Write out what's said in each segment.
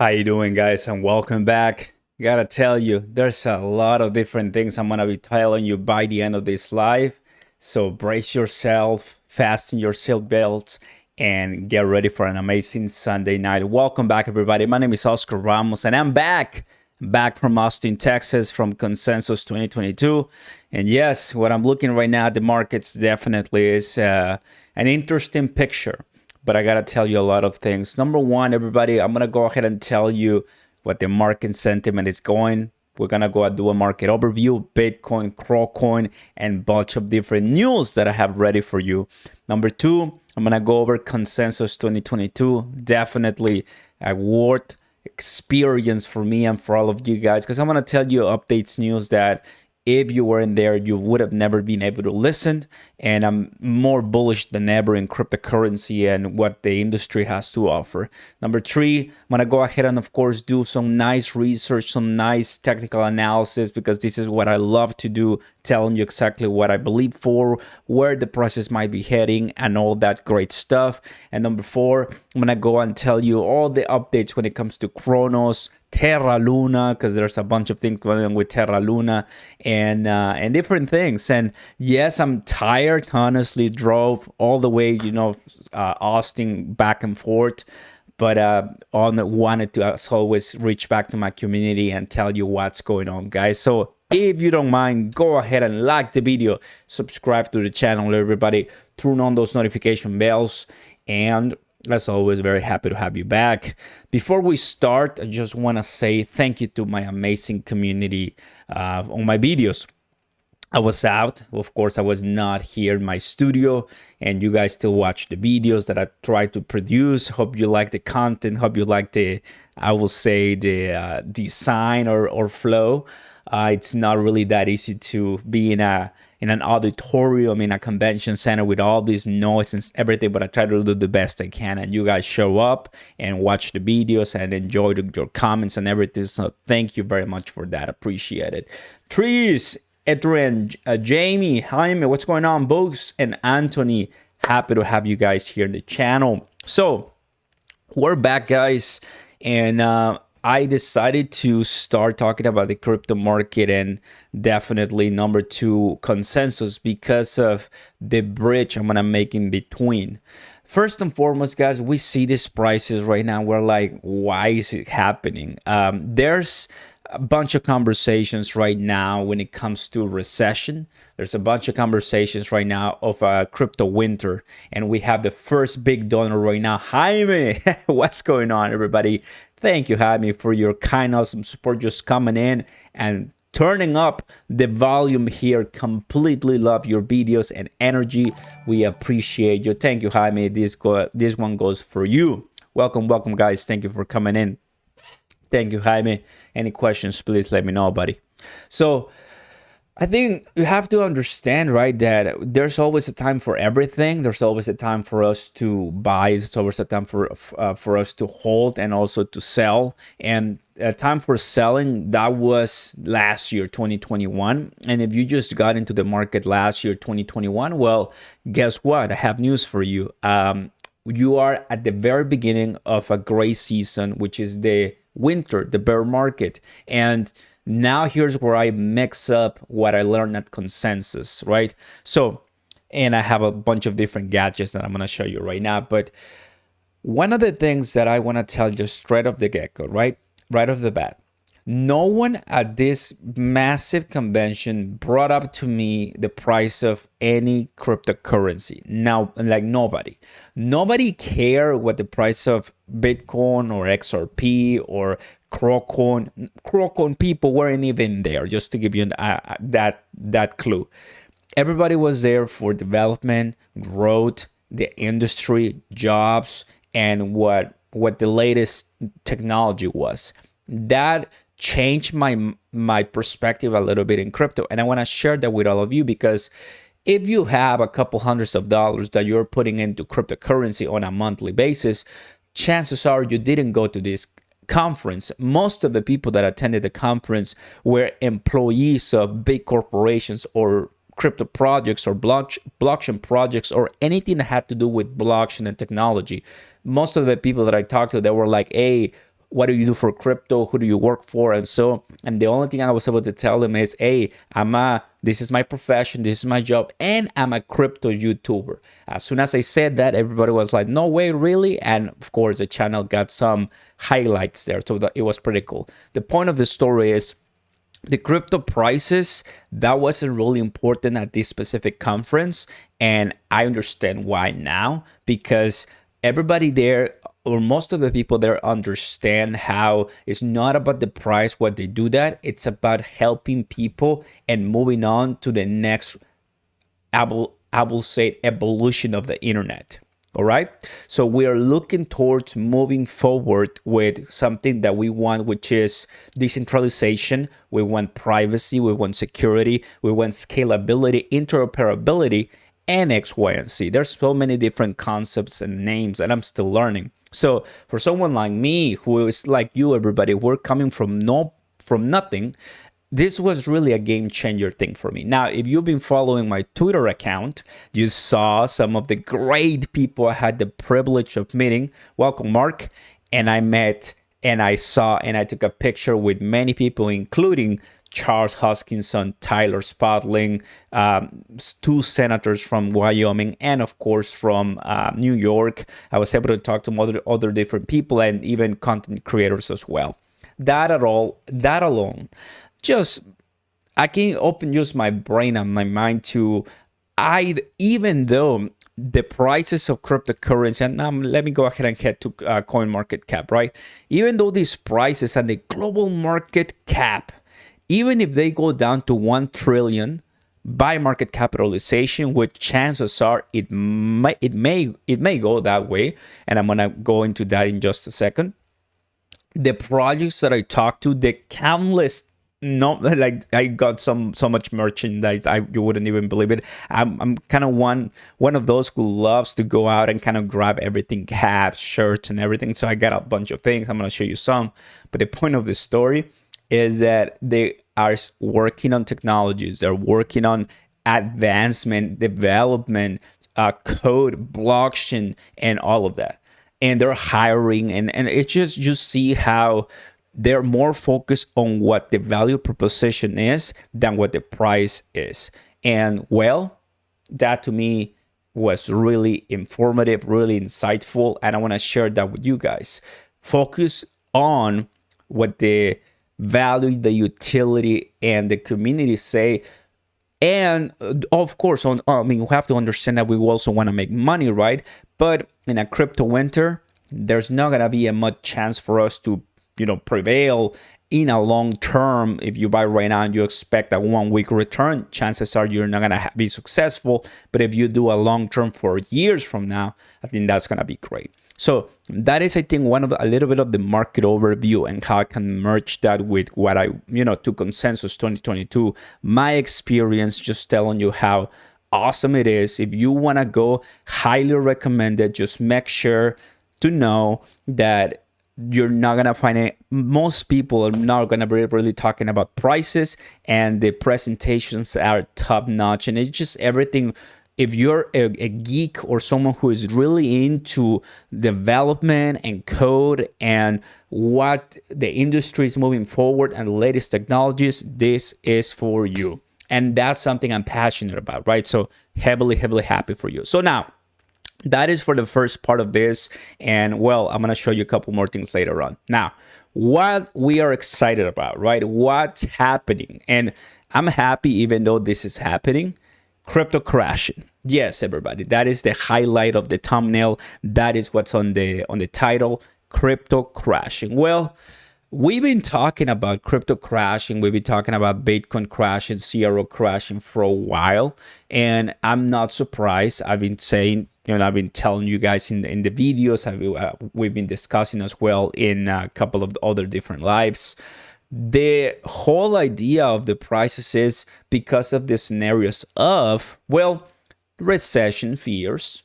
How you doing, guys? And welcome back. Gotta tell you, there's a lot of different things I'm gonna be telling you by the end of this live. So brace yourself, fasten your seat belts, and get ready for an amazing Sunday night. Welcome back, everybody. My name is Oscar Ramos, and I'm back from Austin, Texas, from Consensus 2022. And yes, what I'm looking right now at the markets definitely is an interesting picture. But I gotta tell you a lot of things. Number one, everybody, I'm gonna go ahead and tell you what the market sentiment is going. We're gonna go and do a market overview, Bitcoin, Crocoin, and bunch of different news that I have ready for you. Number two, I'm gonna go over Consensus 2022. Definitely a worth experience for me and for all of you guys, because I'm gonna tell you updates, news that if you were in there, you would have never been able to listen. And I'm more bullish than ever in cryptocurrency and what the industry has to offer. Number three, I'm going to go ahead and, of course, do some nice research, some nice technical analysis, because this is what I love to do, telling you exactly what I believe for, where the prices might be heading, and all that great stuff. And number four, I'm going to go and tell you all the updates when it comes to Cronos, Terra Luna, because there's a bunch of things going on with Terra Luna and different things. And yes, I'm tired. Honestly, drove all the way, Austin back and forth. But wanted to, as always, reach back to my community and tell you what's going on, guys. So if you don't mind, go ahead and like the video, subscribe to the channel, everybody. Turn on those notification bells, and as always, very happy to have you back. Before we start, I just want to say thank you to my amazing community on my videos. I was out, of course, I was not here in my studio, and you guys still watch the videos that I try to produce. Hope you like the content, hope you like the, I will say, the design or flow. It's not really that easy to be in an auditorium, in a convention center with all this noise and everything, but I try to do the best I can, and you guys show up and watch the videos and enjoy your comments and everything. So thank you very much for that. Appreciate it. Trees, Ethereum, Jamie, Jaime, what's going on? Books and Anthony, happy to have you guys here in the channel. So we're back, guys, and I decided to start talking about the crypto market, and definitely number two, Consensus, because of the bridge I'm gonna make in between. First and foremost, guys, we see these prices right now. We're like, why is it happening? There's a bunch of conversations right now when it comes to recession. There's a bunch of conversations right now of a crypto winter, and we have the first big donor right now, Jaime. What's going on, everybody? Thank you, Jaime, for your kind, awesome support, just coming in and turning up the volume here. Completely love your videos and energy. We appreciate you. Thank you, Jaime. This one goes for you. Welcome, guys. Thank you for coming in. Thank you, Jaime. Any questions, please let me know, buddy. So I think you have to understand, right, that there's always a time for everything. There's always a time for us to buy. There's always a time for us to hold and also to sell. And a time for selling, that was last year, 2021. And if you just got into the market last year, 2021, well, guess what? I have news for you. You are at the very beginning of a great season, which is the winter, the bear market. And now here's where I mix up what I learned at Consensus, right? So, and I have a bunch of different gadgets that I'm going to show you right now. But one of the things that I want to tell you straight off the get-go, right off the bat, no one at this massive convention brought up to me the price of any cryptocurrency. Now, like nobody cared what the price of Bitcoin or XRP or Crocoin people weren't even there, just to give you that clue. Everybody was there for development, growth, the industry, jobs, and what the latest technology was. That changed my perspective a little bit in crypto, and I want to share that with all of you, because if you have a couple hundreds of dollars that you're putting into cryptocurrency on a monthly basis, chances are you didn't go to this conference. Most of the people that attended the conference were employees of big corporations or crypto projects or blockchain projects or anything that had to do with blockchain and technology. Most of the people that I talked to, they were like, hey, what do you do for crypto? Who do you work for? And so, and the only thing I was able to tell him is, hey, this is my profession, this is my job, and I'm a crypto YouTuber. As soon as I said that, everybody was like, no way, really? And of course, the channel got some highlights there, so that it was pretty cool. The point of the story is, the crypto prices, that wasn't really important at this specific conference. And I understand why now, because everybody there, or most of the people there, understand how it's not about the price, what they do that. It's about helping people and moving on to the next, I will say, evolution of the internet. All right. So we are looking towards moving forward with something that we want, which is decentralization. We want privacy. We want security. We want scalability, interoperability, and X, Y, and Z. There's so many different concepts and names that I'm still learning. So for someone like me, who is like you, everybody, we're coming from nothing. This was really a game changer thing for me. Now, if you've been following my Twitter account, you saw some of the great people I had the privilege of meeting. Welcome, Mark. And I met and I saw and I took a picture with many people, including Charles Hoskinson, Tyler Spotling, 2 senators from Wyoming, and of course from New York. I was able to talk to other different people and even content creators as well. That alone, just, I can open just my brain and my mind to, even though the prices of cryptocurrency, and let me go ahead and head to coin market cap, right? Even though these prices and the global market cap, even if they go down to 1 trillion by market capitalization, which chances are it may go that way, and I'm gonna go into that in just a second. The projects that I talked to, the countless, no, like I got so much merchandise, you wouldn't even believe it. I'm kind of one of those who loves to go out and kind of grab everything, hats, shirts, and everything. So I got a bunch of things. I'm gonna show you some. But the point of the story is that they are working on technologies. They're working on advancement, development, code, blockchain, and all of that. And they're hiring, and it's just, you see how they're more focused on what the value proposition is than what the price is. And well, that to me was really informative, really insightful, and I want to share that with you guys. Focus on what the value, the utility, and the community say. And of course, we have to understand that we also want to make money, right? But in a crypto winter, there's not going to be a much chance for us to prevail in a long term. If you buy right now and you expect a 1 week return, chances are you're not going to be successful. But if you do a long term for years from now, I think that's going to be great. So that is, I think, a little bit of the market overview and how I can merge that with what I, to Consensus 2022, my experience, just telling you how awesome it is. If you want to go, highly recommend it. Just make sure to know that you're not going to find it. Most people are not going to be really talking about prices, and the presentations are top notch, and it's just everything. If you're a geek or someone who is really into development and code and what the industry is moving forward and the latest technologies, this is for you. And that's something I'm passionate about, right? So heavily happy for you. So now, that is for the first part of this. And well, I'm going to show you a couple more things later on. Now, what we are excited about, right? What's happening? And I'm happy even though this is happening. Crypto crashing. Yes, everybody. That is the highlight of the thumbnail. That is what's on the title. Crypto crashing. Well, we've been talking about crypto crashing. We've been talking about Bitcoin crashing, CRO crashing for a while. And I'm not surprised. I've been saying, I've been telling you guys in the videos, we've been discussing as well in a couple of other different lives. The whole idea of the prices is because of the scenarios of, well, recession fears,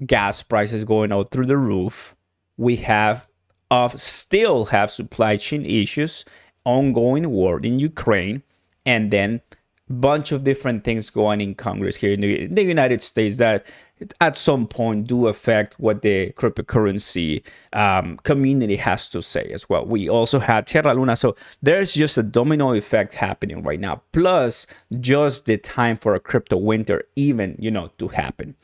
gas prices going out through the roof. We still have supply chain issues, ongoing war in Ukraine, and then bunch of different things going in Congress here in the United States that at some point do affect what the cryptocurrency community has to say as well. We also had Terra Luna. So there's just a domino effect happening right now, plus just the time for a crypto winter even, to happen.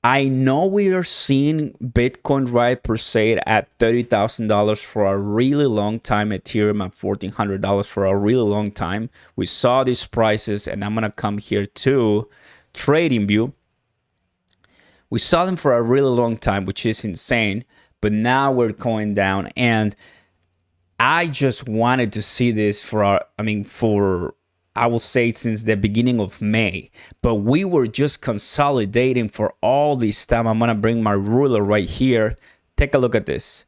I know we are seeing Bitcoin right per se at $30,000 for a really long time, Ethereum at $1,400 for a really long time. We saw these prices, and I'm going to come here to TradingView. We saw them for a really long time, which is insane, but now we're going down, and I just wanted to see this for I will say since the beginning of May, but we were just consolidating for all this time. I'm gonna bring my ruler right here. Take a look at this.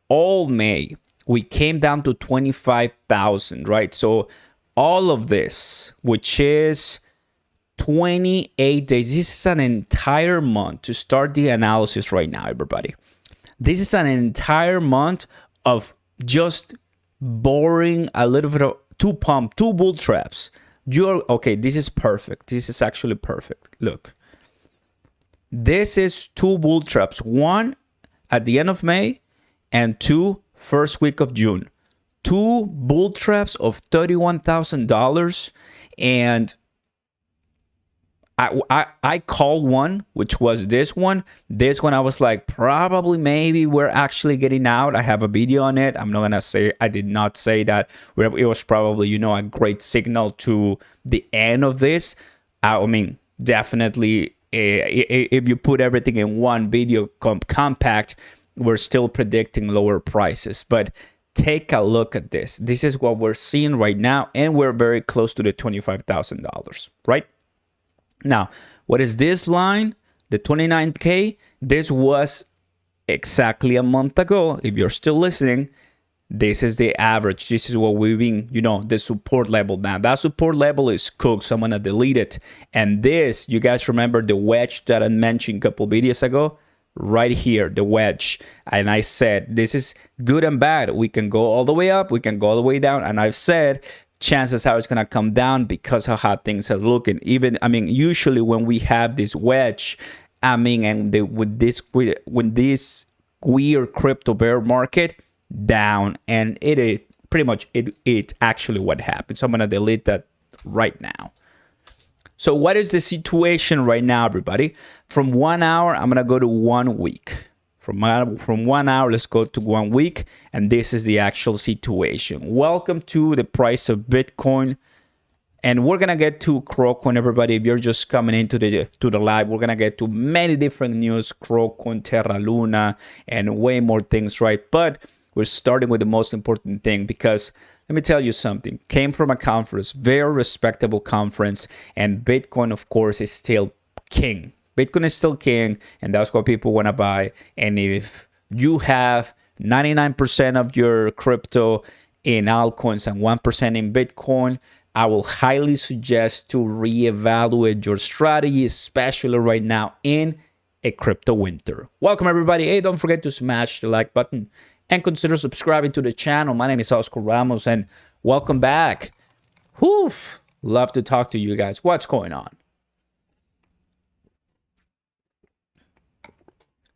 All May, we came down to 25,000, right? So all of this, which is 28 days, this is an entire month to start the analysis right now, everybody. This is an entire month of just boring a little bit of two bull traps. Okay, this is perfect. This is actually perfect. Look, this is two bull traps. One at the end of May and two first week of June. Two bull traps of $31,000, and I called one, which was this one. This one I was like, probably maybe we're actually getting out. I have a video on it. I'm not gonna say, I did not say that it was probably, a great signal to the end of this. I mean, definitely, if you put everything in one video compact, we're still predicting lower prices. But take a look at this. This is what we're seeing right now, and we're very close to the $25,000, right? Now, what is this line? The 29K? This was exactly a month ago. If you're still listening, this is the average. This is what we've been, the support level. Now, that support level is cooked, so I'm going to delete it. And this, you guys remember the wedge that I mentioned a couple videos ago? Right here, the wedge. And I said, this is good and bad. We can go all the way up. We can go all the way down. And I've said, chances are it's going to come down because of how things are looking. Usually when we have this wedge, when this weird crypto bear market down, and it is pretty much it's actually what happened. So I'm going to delete that right now. So what is the situation right now, everybody? From 1 hour, I'm going to go to 1 week. From 1 hour, let's go to 1 week, and this is the actual situation. Welcome to the price of Bitcoin, and we're gonna get to CRO, everybody. If you're just coming into the live, we're gonna get to many different news, CRO, Terra Luna, and way more things, right? But we're starting with the most important thing, because let me tell you something. Came from a conference, very respectable conference, and Bitcoin, of course, is still king. Bitcoin is still king, and that's what people want to buy. And if you have 99% of your crypto in altcoins and 1% in Bitcoin, I will highly suggest to reevaluate your strategy, especially right now in a crypto winter. Welcome, everybody. Hey, don't forget to smash the like button and consider subscribing to the channel. My name is Oscar Ramos, and welcome back. Whew, love to talk to you guys. What's going on?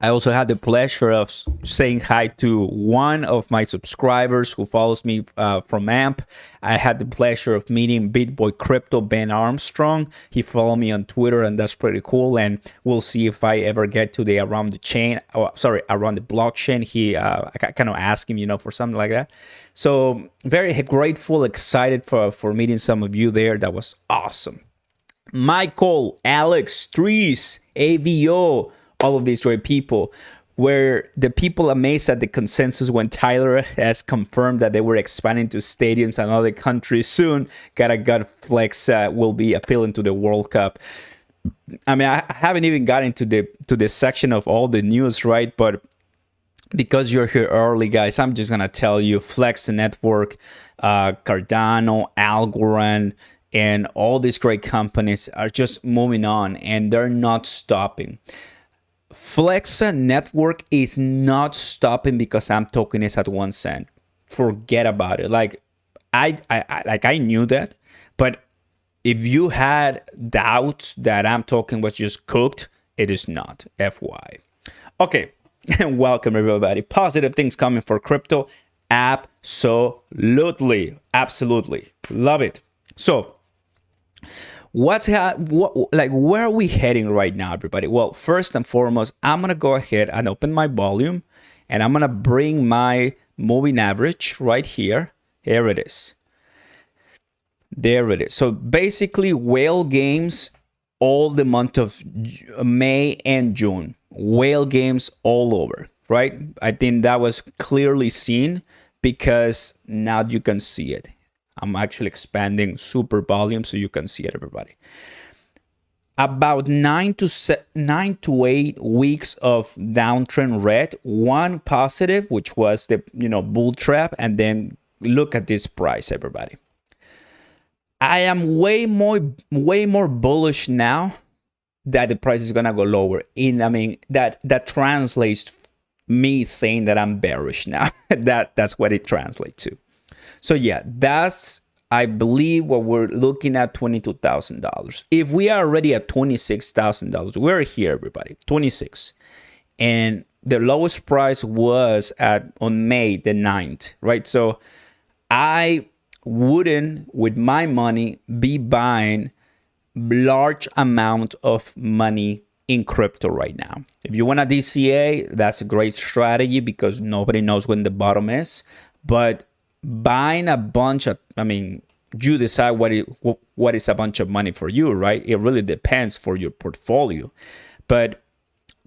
I also had the pleasure of saying hi to one of my subscribers who follows me from AMP. I had the pleasure of meeting BitBoy Crypto, Ben Armstrong. He followed me on Twitter, and that's pretty cool. And we'll see if I ever get to the around the blockchain. I kind of asked him, for something like that. So very grateful, excited for meeting some of you there. That was awesome. Michael, Alex, Trees, AVO, all of these great people. Were the people amazed at the consensus when Tyler has confirmed that they were expanding to stadiums and other countries soon? Got a gut flexa will be appealing to the World Cup. I haven't even gotten to the section of all the news, right? But because you're here early, guys, I'm just gonna tell you, Flexa Network, Cardano, Algorand, and all these great companies are just moving on, and they're not stopping. Flexa Network is not stopping because AMP token is at 1 cent. Forget about it. I knew that, but if you had doubts that AMP token was just cooked, It is not, FY. Okay, welcome everybody. Positive things coming for crypto. Absolutely, absolutely. Love it. So, where are we heading right now, everybody? Well, first and foremost, I'm gonna go ahead and open my volume, and I'm gonna bring my moving average right here. Here it is. There it is. So basically, whale games all the month of May and June. Whale games all over, right? I think that was clearly seen because now you can see it. I'm actually expanding super volume so you can see it, everybody. About 9 to 8 weeks of downtrend red, one positive, which was the bull trap, and then look at this price, everybody. I am way more bullish now that the price is gonna go lower. That translates me saying that I'm bearish now. That's what it translates to. So yeah, that's, I believe, what we're looking at, $22,000. If we are already at $26,000, we're here, everybody, 26. And the lowest price was on May the 9th, right? So I wouldn't, with my money, be buying large amount of money in crypto right now. If you want a DCA, that's a great strategy because nobody knows when the bottom is. But buying a bunch of, you decide what is a bunch of money for you, right? It really depends for your portfolio. But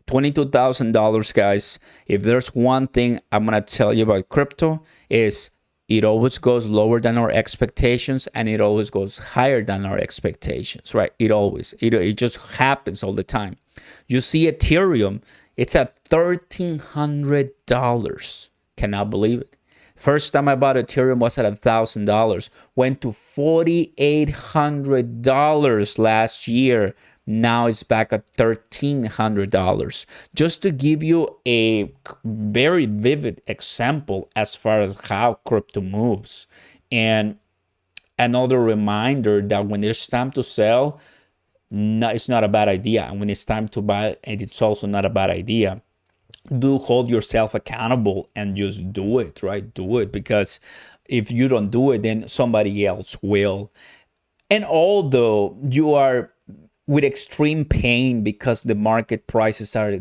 $22,000, guys, if there's one thing I'm gonna tell you about crypto is it always goes lower than our expectations and it always goes higher than our expectations, right? It just happens all the time. You see Ethereum, it's at $1,300. Cannot believe it. First time I bought Ethereum was at $1,000. Went to $4,800 last year. Now it's back at $1,300. Just to give you a very vivid example as far as how crypto moves. And another reminder that when there's time to sell, it's not a bad idea. And when it's time to buy, and it's also not a bad idea. Do hold yourself accountable and just do it, right? Do it, because if you don't do it, then somebody else will. And although you are with extreme pain because the market prices are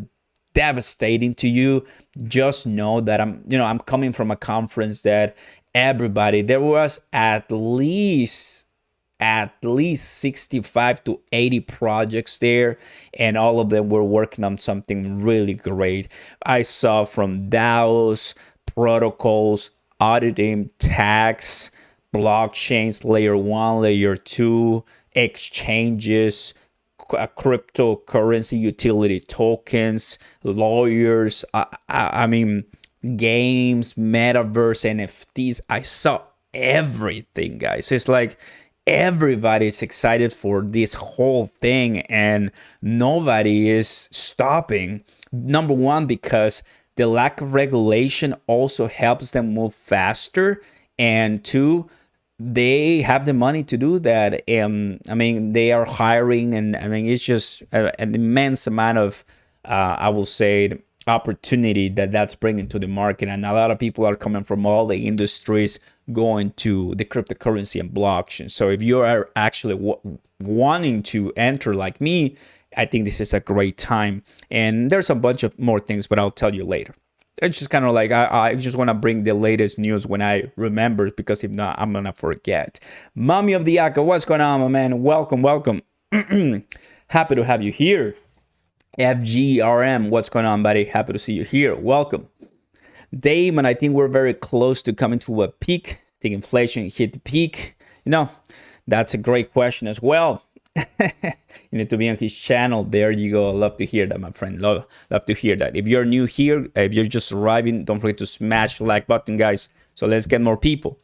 devastating to you, just know that I'm coming from a conference that there was at least 65 to 80 projects there, and all of them were working on something really great. I saw from DAOs, protocols, auditing, tax, blockchains, layer 1, layer 2, exchanges, cryptocurrency utility tokens, lawyers, games, metaverse, NFTs. I saw everything, guys. It's like everybody's excited for this whole thing and nobody is stopping. Number one, because the lack of regulation also helps them move faster, and two, they have the money to do that. They are hiring, and it's just an immense amount of I will say opportunity that's bringing to the market, and a lot of people are coming from all the industries going to the cryptocurrency and blockchain. So if you are actually wanting to enter like me, I think this is a great time. And there's a bunch of more things, but I'll tell you later. It's just kind of like I just want to bring the latest news when I remember, because if not, I'm gonna forget. Mommy of the Aka, what's going on, my man? Welcome. Happy to have you here. FGRM, what's going on, buddy? Happy to see you here. Welcome. Damon, I think we're very close to coming to a peak. I think inflation hit the peak. That's a great question as well. You need to be on his channel. There you go. Love to hear that, my friend. Love to hear that. If you're new here, if you're just arriving, don't forget to smash the like button, guys. So let's get more people.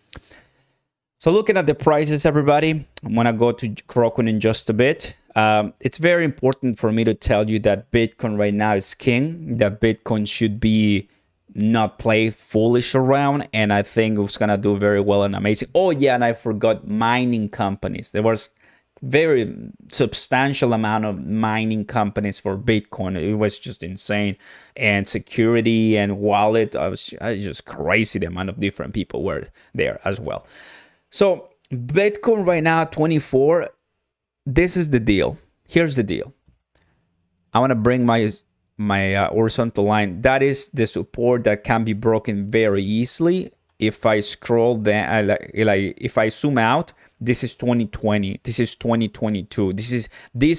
So looking at the prices, everybody, I'm going to go to Kraken in just a bit. It's very important for me to tell you that Bitcoin right now is king, that Bitcoin should be not play foolish around, and I think it's going to do very well and amazing. Oh, yeah, and I forgot mining companies. There was very substantial amount of mining companies for Bitcoin. It was just insane. And security and wallet, I was just crazy. The amount of different people were there as well. So Bitcoin right now, 24. This is the deal. Here's the deal. I want to bring my horizontal line. That is the support that can be broken very easily. If I scroll down, if I zoom out, this is 2020. This is 2022. This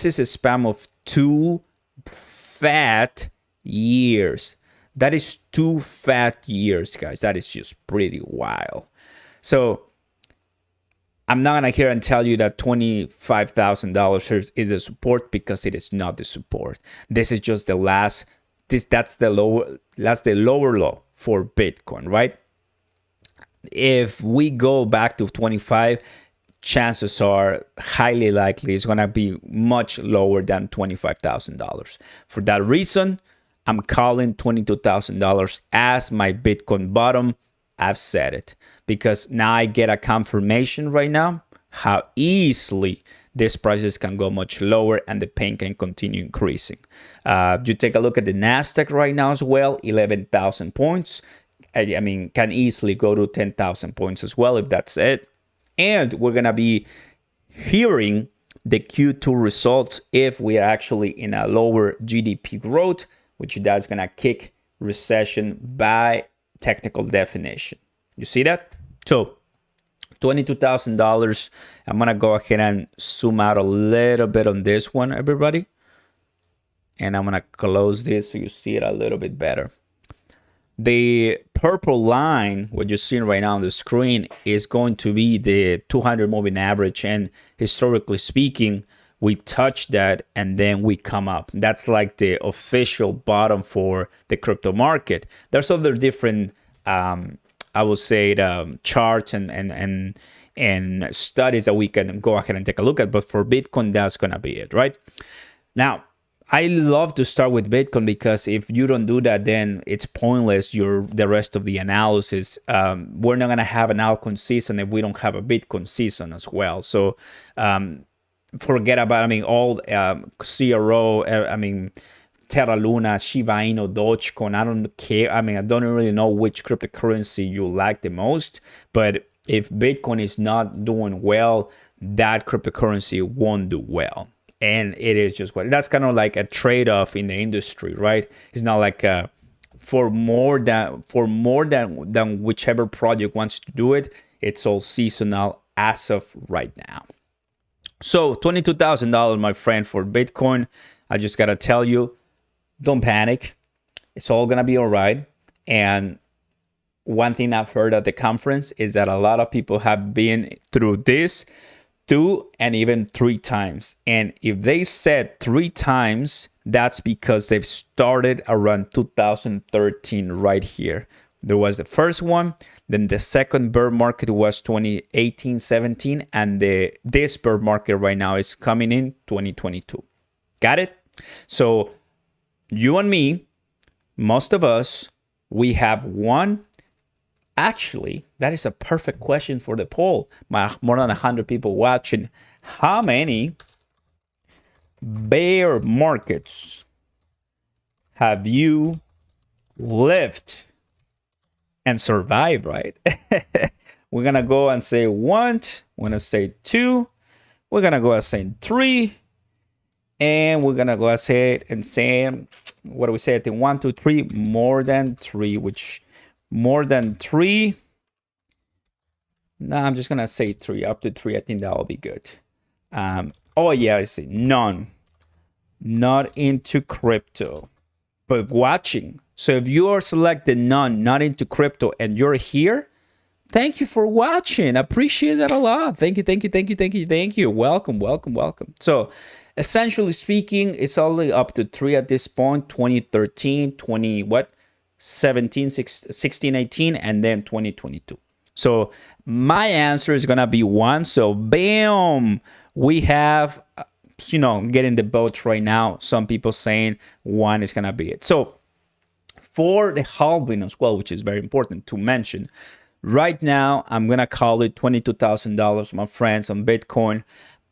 is a span of 2 fat years. That is 2 fat years, guys. That is just pretty wild. So I'm not gonna here and tell you that $25,000 is the support, because it is not the support. This is just the last. That's the lower low for Bitcoin, right? If we go back to 25, chances are highly likely it's gonna be much lower than $25,000. For that reason, I'm calling $22,000 as my Bitcoin bottom. I've said it, because now I get a confirmation right now how easily these prices can go much lower and the pain can continue increasing. You take a look at the NASDAQ right now as well, 11,000 points. I mean, can easily go to 10,000 points as well if that's it. And we're going to be hearing the Q2 results if we are actually in a lower GDP growth, which that's going to kick recession by technical definition. You see that? So $22,000. I'm going to go ahead and zoom out a little bit on this one, everybody. And I'm going to close this so you see it a little bit better. The purple line, what you're seeing right now on the screen, is going to be the 200 moving average. And historically speaking, we touch that and then we come up. That's like the official bottom for the crypto market. There's other different, I would say, charts and studies that we can go ahead and take a look at. But for Bitcoin, that's going to be it, right? Now, I love to start with Bitcoin, because if you don't do that, then it's pointless. The rest of the analysis. We're not gonna have an altcoin season if we don't have a Bitcoin season as well. So forget about all CRO. Terra Luna, Shiba Inu, Dogecoin. I don't care. I don't really know which cryptocurrency you like the most. But if Bitcoin is not doing well, that cryptocurrency won't do well. And it is just what that's kind of like a trade-off in the industry, right? It's not like for more than whichever project wants to do it. It's all seasonal as of right now. So $22,000, my friend, for Bitcoin. I just gotta tell you, don't panic. It's all gonna be all right. And one thing I've heard at the conference is that a lot of people have been through this 2 and even 3 times. And if they said 3 times, that's because they've started around 2013 right here. There was the first one, then the second bear market was 2018-17, and this bear market right now is coming in 2022. Got it? So you and me, most of us, we have one. Actually, that is a perfect question for the poll. More than 100 people watching. How many bear markets have you lived and survived, right? We're going to go and say 1. We're going to say 2. We're going to go and say 3. And we're going to go ahead and say, what do we say? I think 1, 2, 3, more than 3, which... More than 3. No, I'm just gonna say 3. Up to 3, I think that'll be good. Oh yeah, I see. None. Not into crypto, but watching. So if you are selected none, not into crypto, and you're here, thank you for watching. I appreciate that a lot. Thank you. Welcome. So essentially speaking, it's only up to 3 at this point. 2013, 20 what? 17, 16, 18, and then 2022. So my answer is gonna be 1. So bam, we have, getting the votes right now. Some people saying 1 is gonna be it. So for the halving as well, which is very important to mention, right now I'm gonna call it $22,000, my friends, on Bitcoin.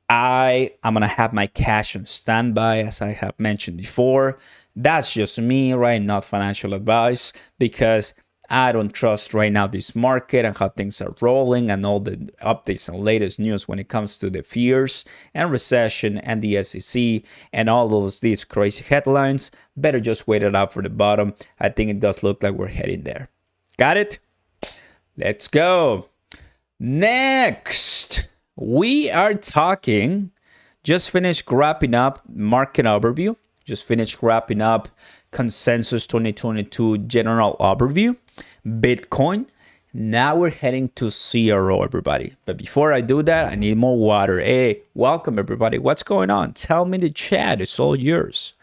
I'm gonna have my cash on standby, as I have mentioned before. That's just me, right? Not financial advice, because I don't trust right now this market and how things are rolling and all the updates and latest news when it comes to the fears and recession and the SEC and all these crazy headlines. Better just wait it out for the bottom. I think it does look like we're heading there. Got it? Let's go. Next, we are talking, just finished wrapping up market overview. Just finished wrapping up consensus 2022 general overview. Bitcoin. Now we're heading to CRO, everybody. But before I do that, I need more water. Hey, welcome, everybody. What's going on? Tell me in the chat. It's all yours.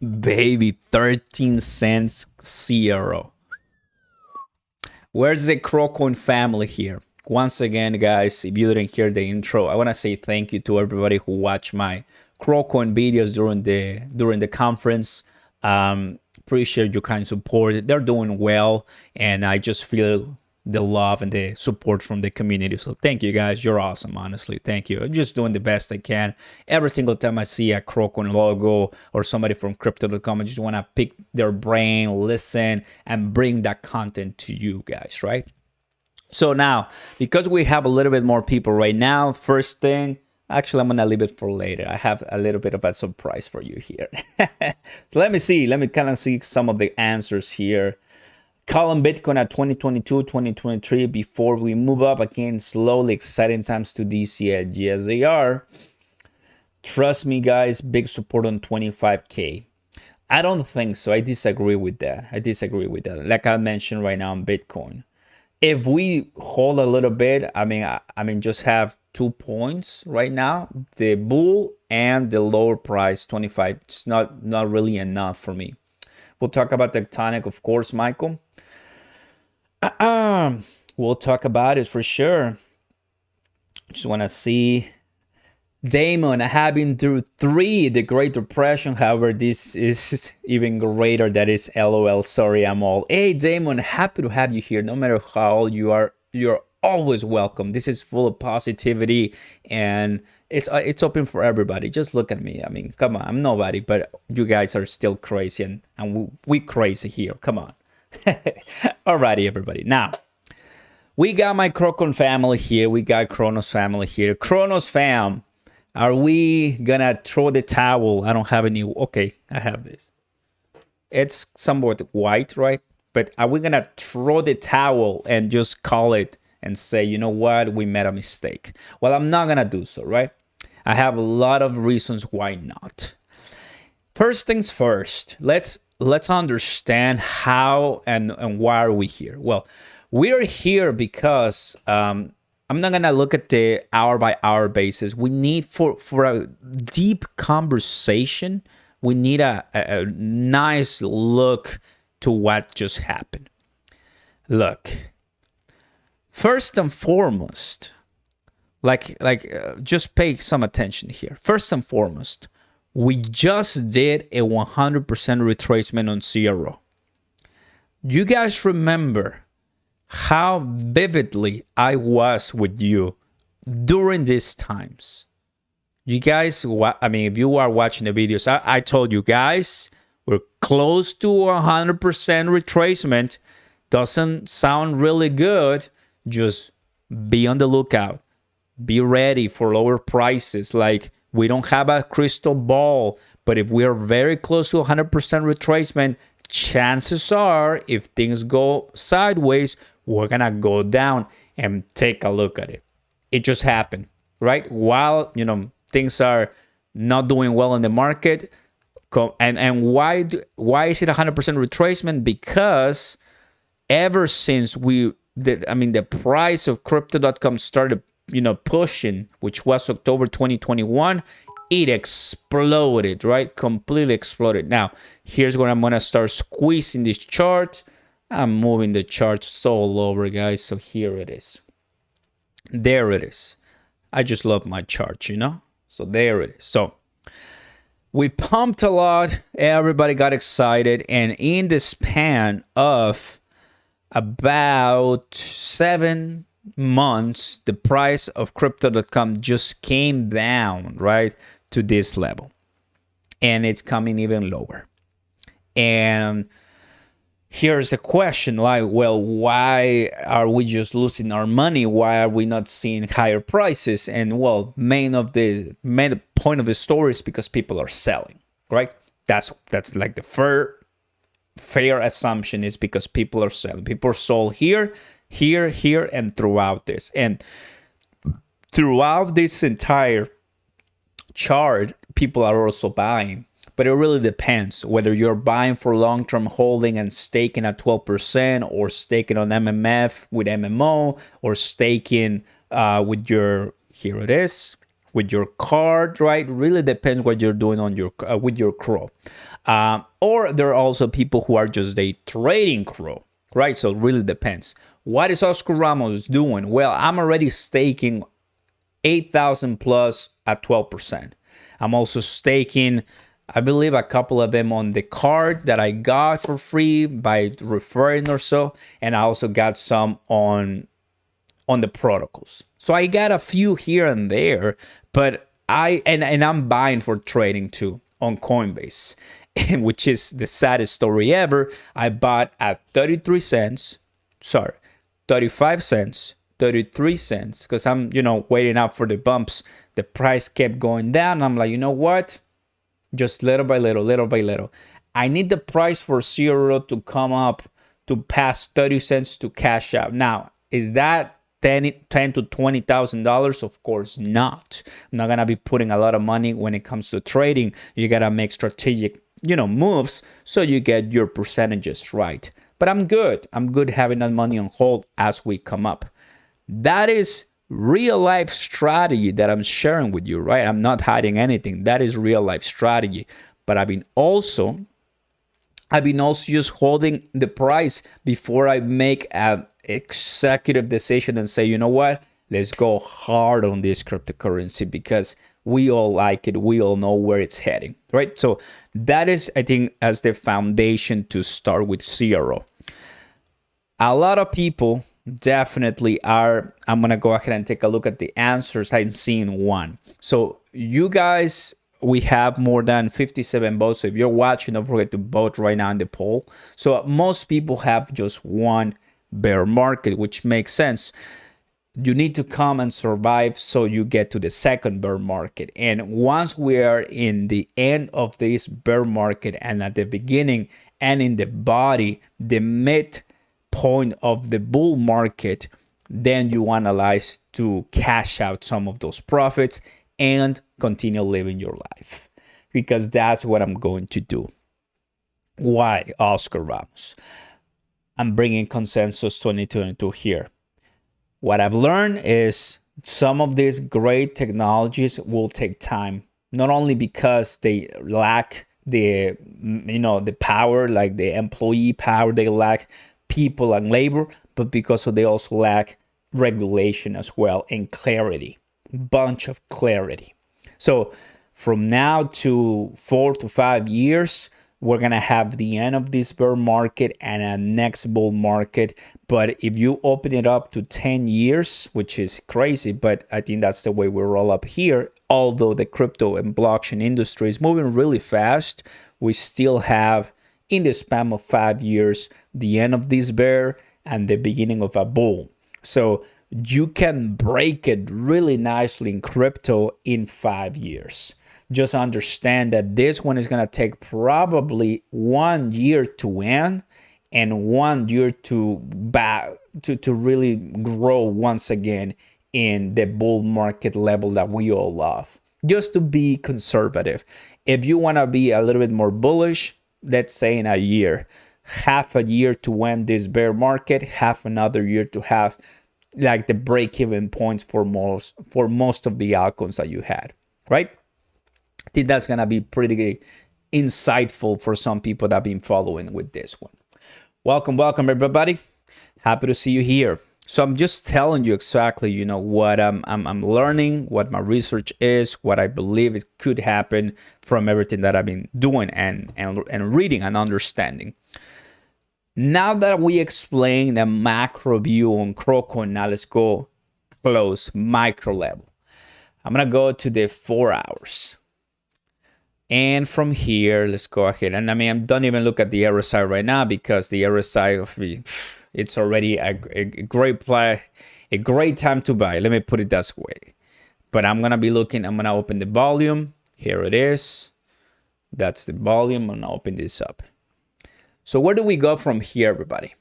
Baby, 13 cents CRO. Where's the Crocoin family here? Once again, guys, if you didn't hear the intro, I want to say thank you to everybody who watched my Crocoin videos during the conference. Appreciate your kind support. They're doing well, and I just feel the love and the support from the community. So thank you, guys. You're awesome, honestly. Thank you. I'm just doing the best I can. Every single time I see a Crocoin logo or somebody from crypto.com, I just want to pick their brain, listen, and bring that content to you guys, right? So now, because we have a little bit more people right now, first thing, actually, I'm going to leave it for later. I have a little bit of a surprise for you here. So let me see. Let me kind of see some of the answers here. Calling Bitcoin at 2022, 2023 before we move up again slowly. Exciting times to DC Edge. Yes, they are. Trust me, guys. Big support on 25K. I don't think so. I disagree with that. Like I mentioned right now on Bitcoin. If we hold a little bit, I mean, just have 2 points right now. The bull and the lower price, 25. It's not really enough for me. We'll talk about tectonic, of course, Michael. We'll talk about it for sure. Just want to see. Damon, I have been through 3, the Great Depression. However, this is even greater. That is LOL. Sorry, I'm all. Hey, Damon, happy to have you here. No matter how old you are, you're always welcome. This is full of positivity, and it's open for everybody. Just look at me. I mean, come on. I'm nobody, but you guys are still crazy, and we crazy here. Come on. Alrighty, everybody. Now, we got my Crocoin family here. We got Cronos family here. Cronos fam. Are we gonna throw the towel? I don't have any. Okay, I have this. It's somewhat white, right? But are we gonna throw the towel and just call it and say, you know what, we made a mistake? Well, I'm not gonna do so, right? I have a lot of reasons why not. First things first, let's understand how and why are we here. Well, we're here because I'm not gonna look at the hour by hour basis. We need for a deep conversation, we need a nice look to what just happened. Look, first and foremost, just pay some attention here. First and foremost, we just did a 100% retracement on CRO. You guys remember how vividly I was with you during these times. You guys, I mean, if you are watching the videos, I told you guys, we're close to 100% retracement. Doesn't sound really good. Just be on the lookout. Be ready for lower prices. Like, we don't have a crystal ball, but if we are very close to 100% retracement, chances are, if things go sideways, we're gonna go down and take a look at it. It just happened, right? While, things are not doing well in the market. And why is it 100% retracement? Because ever since the price of crypto.com started, pushing, which was October 2021, it exploded, right? Completely exploded. Now, here's where I'm gonna start squeezing this chart. I'm moving the chart so lower, guys. So here it is. There it is. I just love my chart, So there it is. So we pumped a lot. Everybody got excited. And in the span of about 7 months, the price of crypto.com just came down, right, to this level. And it's coming even lower. And here's the question, like, well, why are we just losing our money? Why are we not seeing higher prices? And well, main point of the story is because people are selling, right? That's like the fair assumption, is because people are selling. People sold here, and throughout this. And throughout this entire chart, people are also buying. But it really depends whether you're buying for long-term holding and staking at 12%, or staking on MMF with MMO, or staking with your, here it is, with your card, right? Really depends what you're doing on your with your CRO. Or there are also people who are just day trading CRO, right? So it really depends. What is Oscar Ramos doing? Well, I'm already staking 8,000 plus at 12%. I'm also staking, I believe, a couple of them on the card that I got for free by referring or so. And I also got some on the protocols. So I got a few here and there, but I'm buying for trading too on Coinbase, which is the saddest story ever. I bought at 35 cents, 33 cents, because I'm, waiting out for the bumps. The price kept going down. I'm like, you know what? Just little by little. I need the price for CRO to come up to pass 30 cents to cash out. Now, is that $10 to $20,000? Of course not. I'm not gonna be putting a lot of money when it comes to trading. You gotta make strategic, moves so you get your percentages right. But I'm good. I'm good having that money on hold as we come up. That is real life strategy that I'm sharing with you, right? I'm not hiding anything. That is real life strategy. But I've been also just holding the price before I make an executive decision and say, you know what? Let's go hard on this cryptocurrency because we all like it. We all know where it's heading, right? So that is, I think, as the foundation to start with CRO. A lot of people definitely are. I'm going to go ahead and take a look at the answers. I'm seeing one. So you guys, we have more than 57 votes. So if you're watching, don't forget to vote right now in the poll. So most people have just one bear market, which makes sense. You need to come and survive so you get to the second bear market. And once we are in the end of this bear market and at the beginning and in the body, the mid point of the bull market, then you analyze to cash out some of those profits and continue living your life, because that's what I'm going to do. Why, Oscar Ramos? I'm bringing Consensus 2022 here. What I've learned is some of these great technologies will take time, not only because they lack the power, like the employee power, they lack people and labor, but because they also lack regulation as well and clarity, bunch of clarity. So from now to 4 to 5 years, we're going to have the end of this bear market and a next bull market. But if you open it up to 10 years, which is crazy, but I think that's the way we roll up here. Although the crypto and blockchain industry is moving really fast, we still have, in the span of 5 years, the end of this bear and the beginning of a bull. So you can break it really nicely in crypto in 5 years. Just understand that this one is going to take probably 1 year to end and 1 year to really grow once again in the bull market level that we all love. Just to be conservative. If you want to be a little bit more bullish, let's say in a year, half a year to end this bear market, half another year to have like the break-even points for most of the altcoins that you had, right? I think that's going to be pretty insightful for some people that have been following with this one. Welcome everybody. Happy to see you here. So I'm just telling you exactly, what I'm learning, what my research is, what I believe it could happen from everything that I've been doing and reading and understanding. Now that we explained the macro view on Crocoin, now let's go close micro level. I'm gonna go to the 4 hours. And from here, let's go ahead. And I mean, I don't even look at the RSI right now because the RSI, it's already a great play, a great time to buy. Let me put it this way. But I'm gonna be looking, I'm gonna open the volume. Here it is. That's the volume. I'm gonna open this up. So where do we go from here, everybody?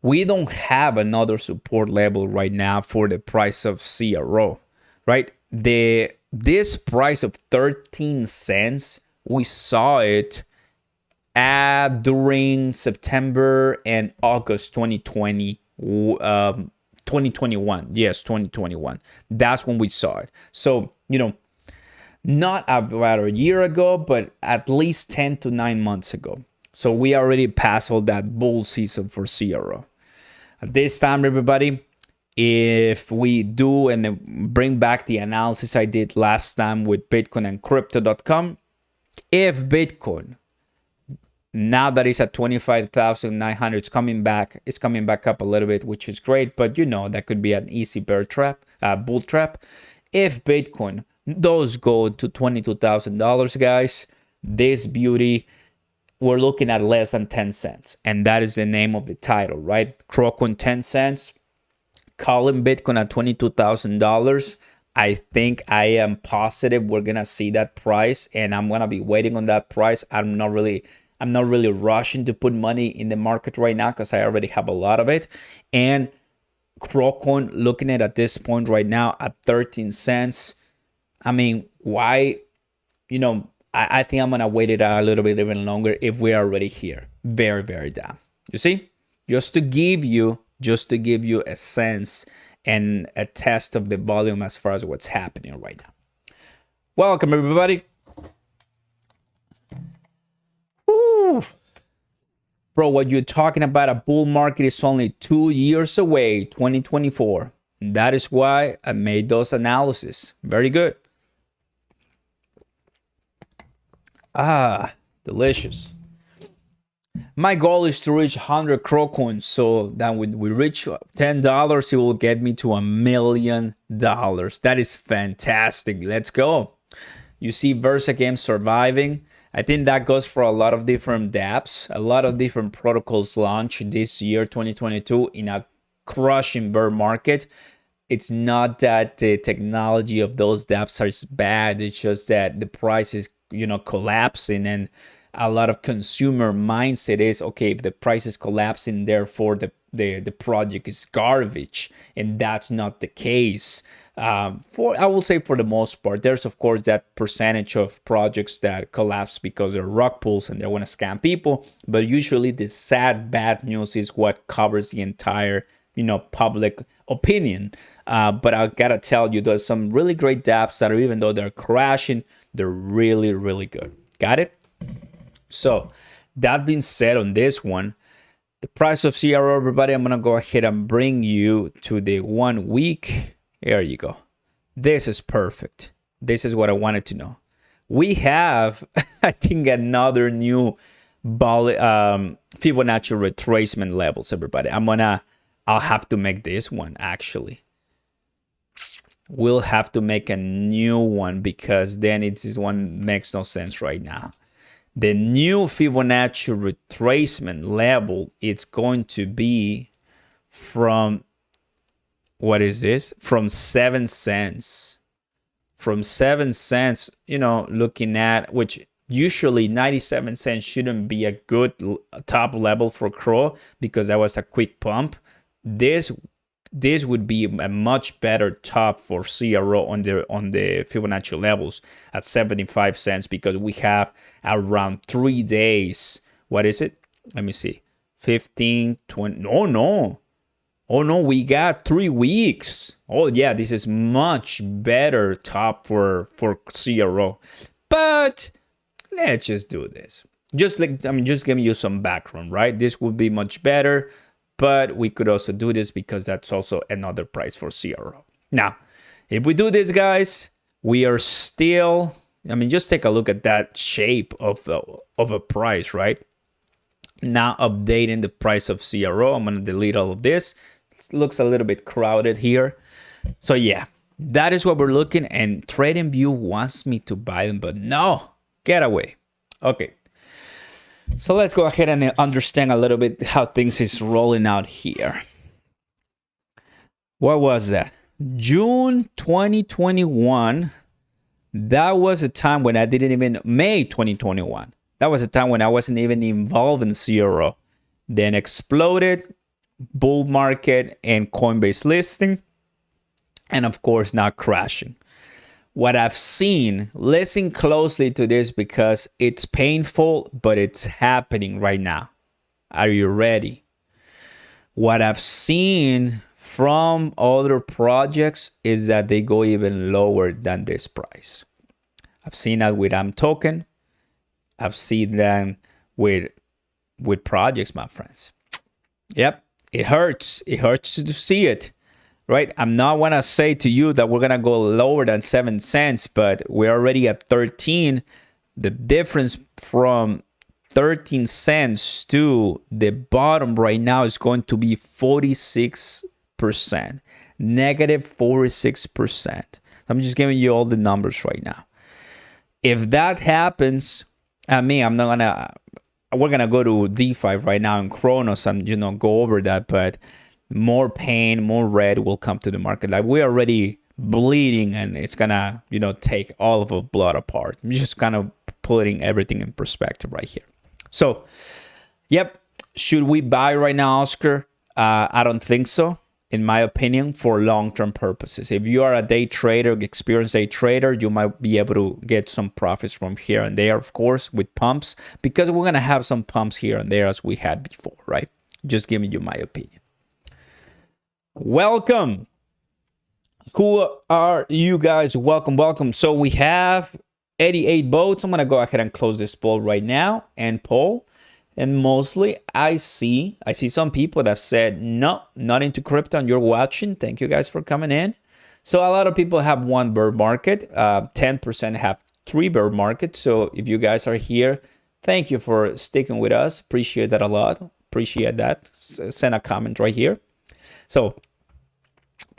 We don't have another support level right now for the price of CRO, right? This price of 13 cents, we saw it during September and August 2020, 2021. Yes, 2021. That's when we saw it. So, not about a year ago, but at least 10 to 9 months ago. So we already passed all that bull season for CRO. At this time, everybody, if we do and bring back the analysis I did last time with Bitcoin and crypto.com, if Bitcoin, now that it's at 25,900, it's coming back up a little bit, which is great, but that could be an easy bull trap. If Bitcoin does go to $22,000, guys, this beauty, we're looking at less than 10 cents. And that is the name of the title, right? Crocoin 10 cents. Calling Bitcoin at $22,000. I think I am positive we're gonna see that price, and I'm gonna be waiting on that price. I'm not really rushing to put money in the market right now because I already have a lot of it. And Crocoin, looking at this point right now at 13 cents. I mean, why? I think I'm gonna wait it out a little bit even longer if we're already here. Very, very down. You see? Just to give you a sense and a test of the volume as far as what's happening right now. Welcome, everybody. Woo. Bro, what you're talking about, a bull market is only 2 years away, 2024. And that is why I made those analyses. Very good. Delicious. My goal is to reach 100 Crocoins, so that when we reach $10, it will get me to $1 million. That is fantastic. Let's go. You see Versa Games surviving. I think that goes for a lot of different dApps. A lot of different protocols launched this year, 2022, in a crushing bear market. It's not that the technology of those dApps is bad. It's just that the price is, collapsing, and a lot of consumer mindset is, okay, if the price is collapsing, therefore the project is garbage, and that's not the case. I will say for the most part. There's of course that percentage of projects that collapse because they're rug pulls and they want to scam people, but usually the sad bad news is what covers the entire public opinion. But I gotta tell you, there's some really great dApps that are, even though they're crashing, they're really, really good. Got it? So that being said, on this one, the price of CRO, everybody, I'm gonna go ahead and bring you to the 1 week. There you go. This is perfect. This is what I wanted to know. We have, I think, another new Fibonacci retracement levels, everybody. I'll have to make this one, actually. We'll have to make a new one because then this one makes no sense right now. The new Fibonacci retracement level, it's going to be from, what is this? From 7 cents. From 7 cents, looking at, which usually 97 cents shouldn't be a good top level for CRO because that was a quick pump. This would be a much better top for CRO on the Fibonacci levels at 75 cents because we have around 3 days. What is it? Let me see. 15, 20. Oh no, we got 3 weeks. Oh yeah, this is much better top for CRO. But let's just do this. Just giving you some background, right? This would be much better. But we could also do this because that's also another price for CRO. Now, if we do this, guys, we are still, just take a look at that shape of a price, right? Now updating the price of CRO. I'm going to delete all of this. It looks a little bit crowded here. So yeah, that is what we're looking, and TradingView wants me to buy them, but no, get away. Okay. So let's go ahead and understand a little bit how things is rolling out here. What was that? June 2021. That was a time when I didn't even, May 2021. That was a time when I wasn't even involved in CRO. Then exploded, bull market and Coinbase listing. And of course, now crashing. What I've seen, listen closely to this because it's painful, but it's happening right now. Are you ready? What I've seen from other projects is that they go even lower than this price. I've seen that with token. I've seen that with projects, my friends. Yep, it hurts. It hurts to see it. Right, I'm not going to say to you that we're going to go lower than 7 cents, but we're already at 13. The difference from 13 cents to the bottom right now is going to be 46%, negative 46%. I'm just giving you all the numbers right now. If that happens, we're going to go to DeFi right now in Cronos and, go over that, but more pain, more red will come to the market. Like we're already bleeding and it's gonna, take all of the blood apart. I'm just kind of putting everything in perspective right here. So, yep. Should we buy right now, Oscar? I don't think so, in my opinion, for long-term purposes. If you are a day trader, experienced day trader, you might be able to get some profits from here and there, of course, with pumps, because we're gonna have some pumps here and there as we had before, right? Just giving you my opinion. Welcome. Who are you guys? Welcome. So we have 88 votes. I'm going to go ahead and close this poll right now and poll. And mostly I see some people that have said, no, not into crypto, and you're watching. Thank you guys for coming in. So a lot of people have one bear market. 10% have 3 bear markets. So if you guys are here, thank you for sticking with us. Appreciate that a lot. Appreciate that. Send a comment right here. So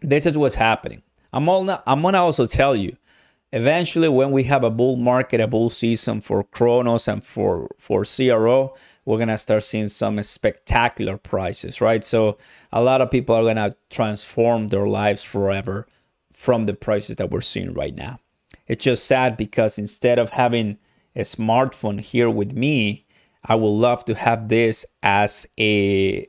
this is what's happening. I'm gonna also tell you, eventually when we have a bull market, a bull season for Cronos and for CRO, we're gonna start seeing some spectacular prices, right? So a lot of people are gonna transform their lives forever from the prices that we're seeing right now. It's just sad because instead of having a smartphone here with me, I would love to have this as a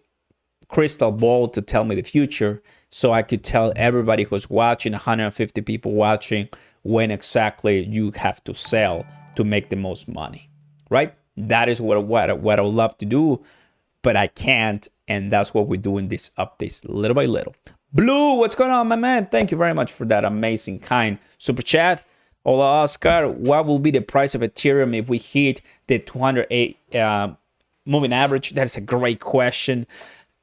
crystal ball to tell me the future, so I could tell everybody who's watching, 150 people watching, when exactly you have to sell to make the most money, right? That is what I would love to do, but I can't, and that's what we do in these updates, little by little. Blue, what's going on, my man? Thank you very much for that amazing, kind super chat. Hola, Oscar. What will be the price of Ethereum if we hit the 208 moving average? That's a great question.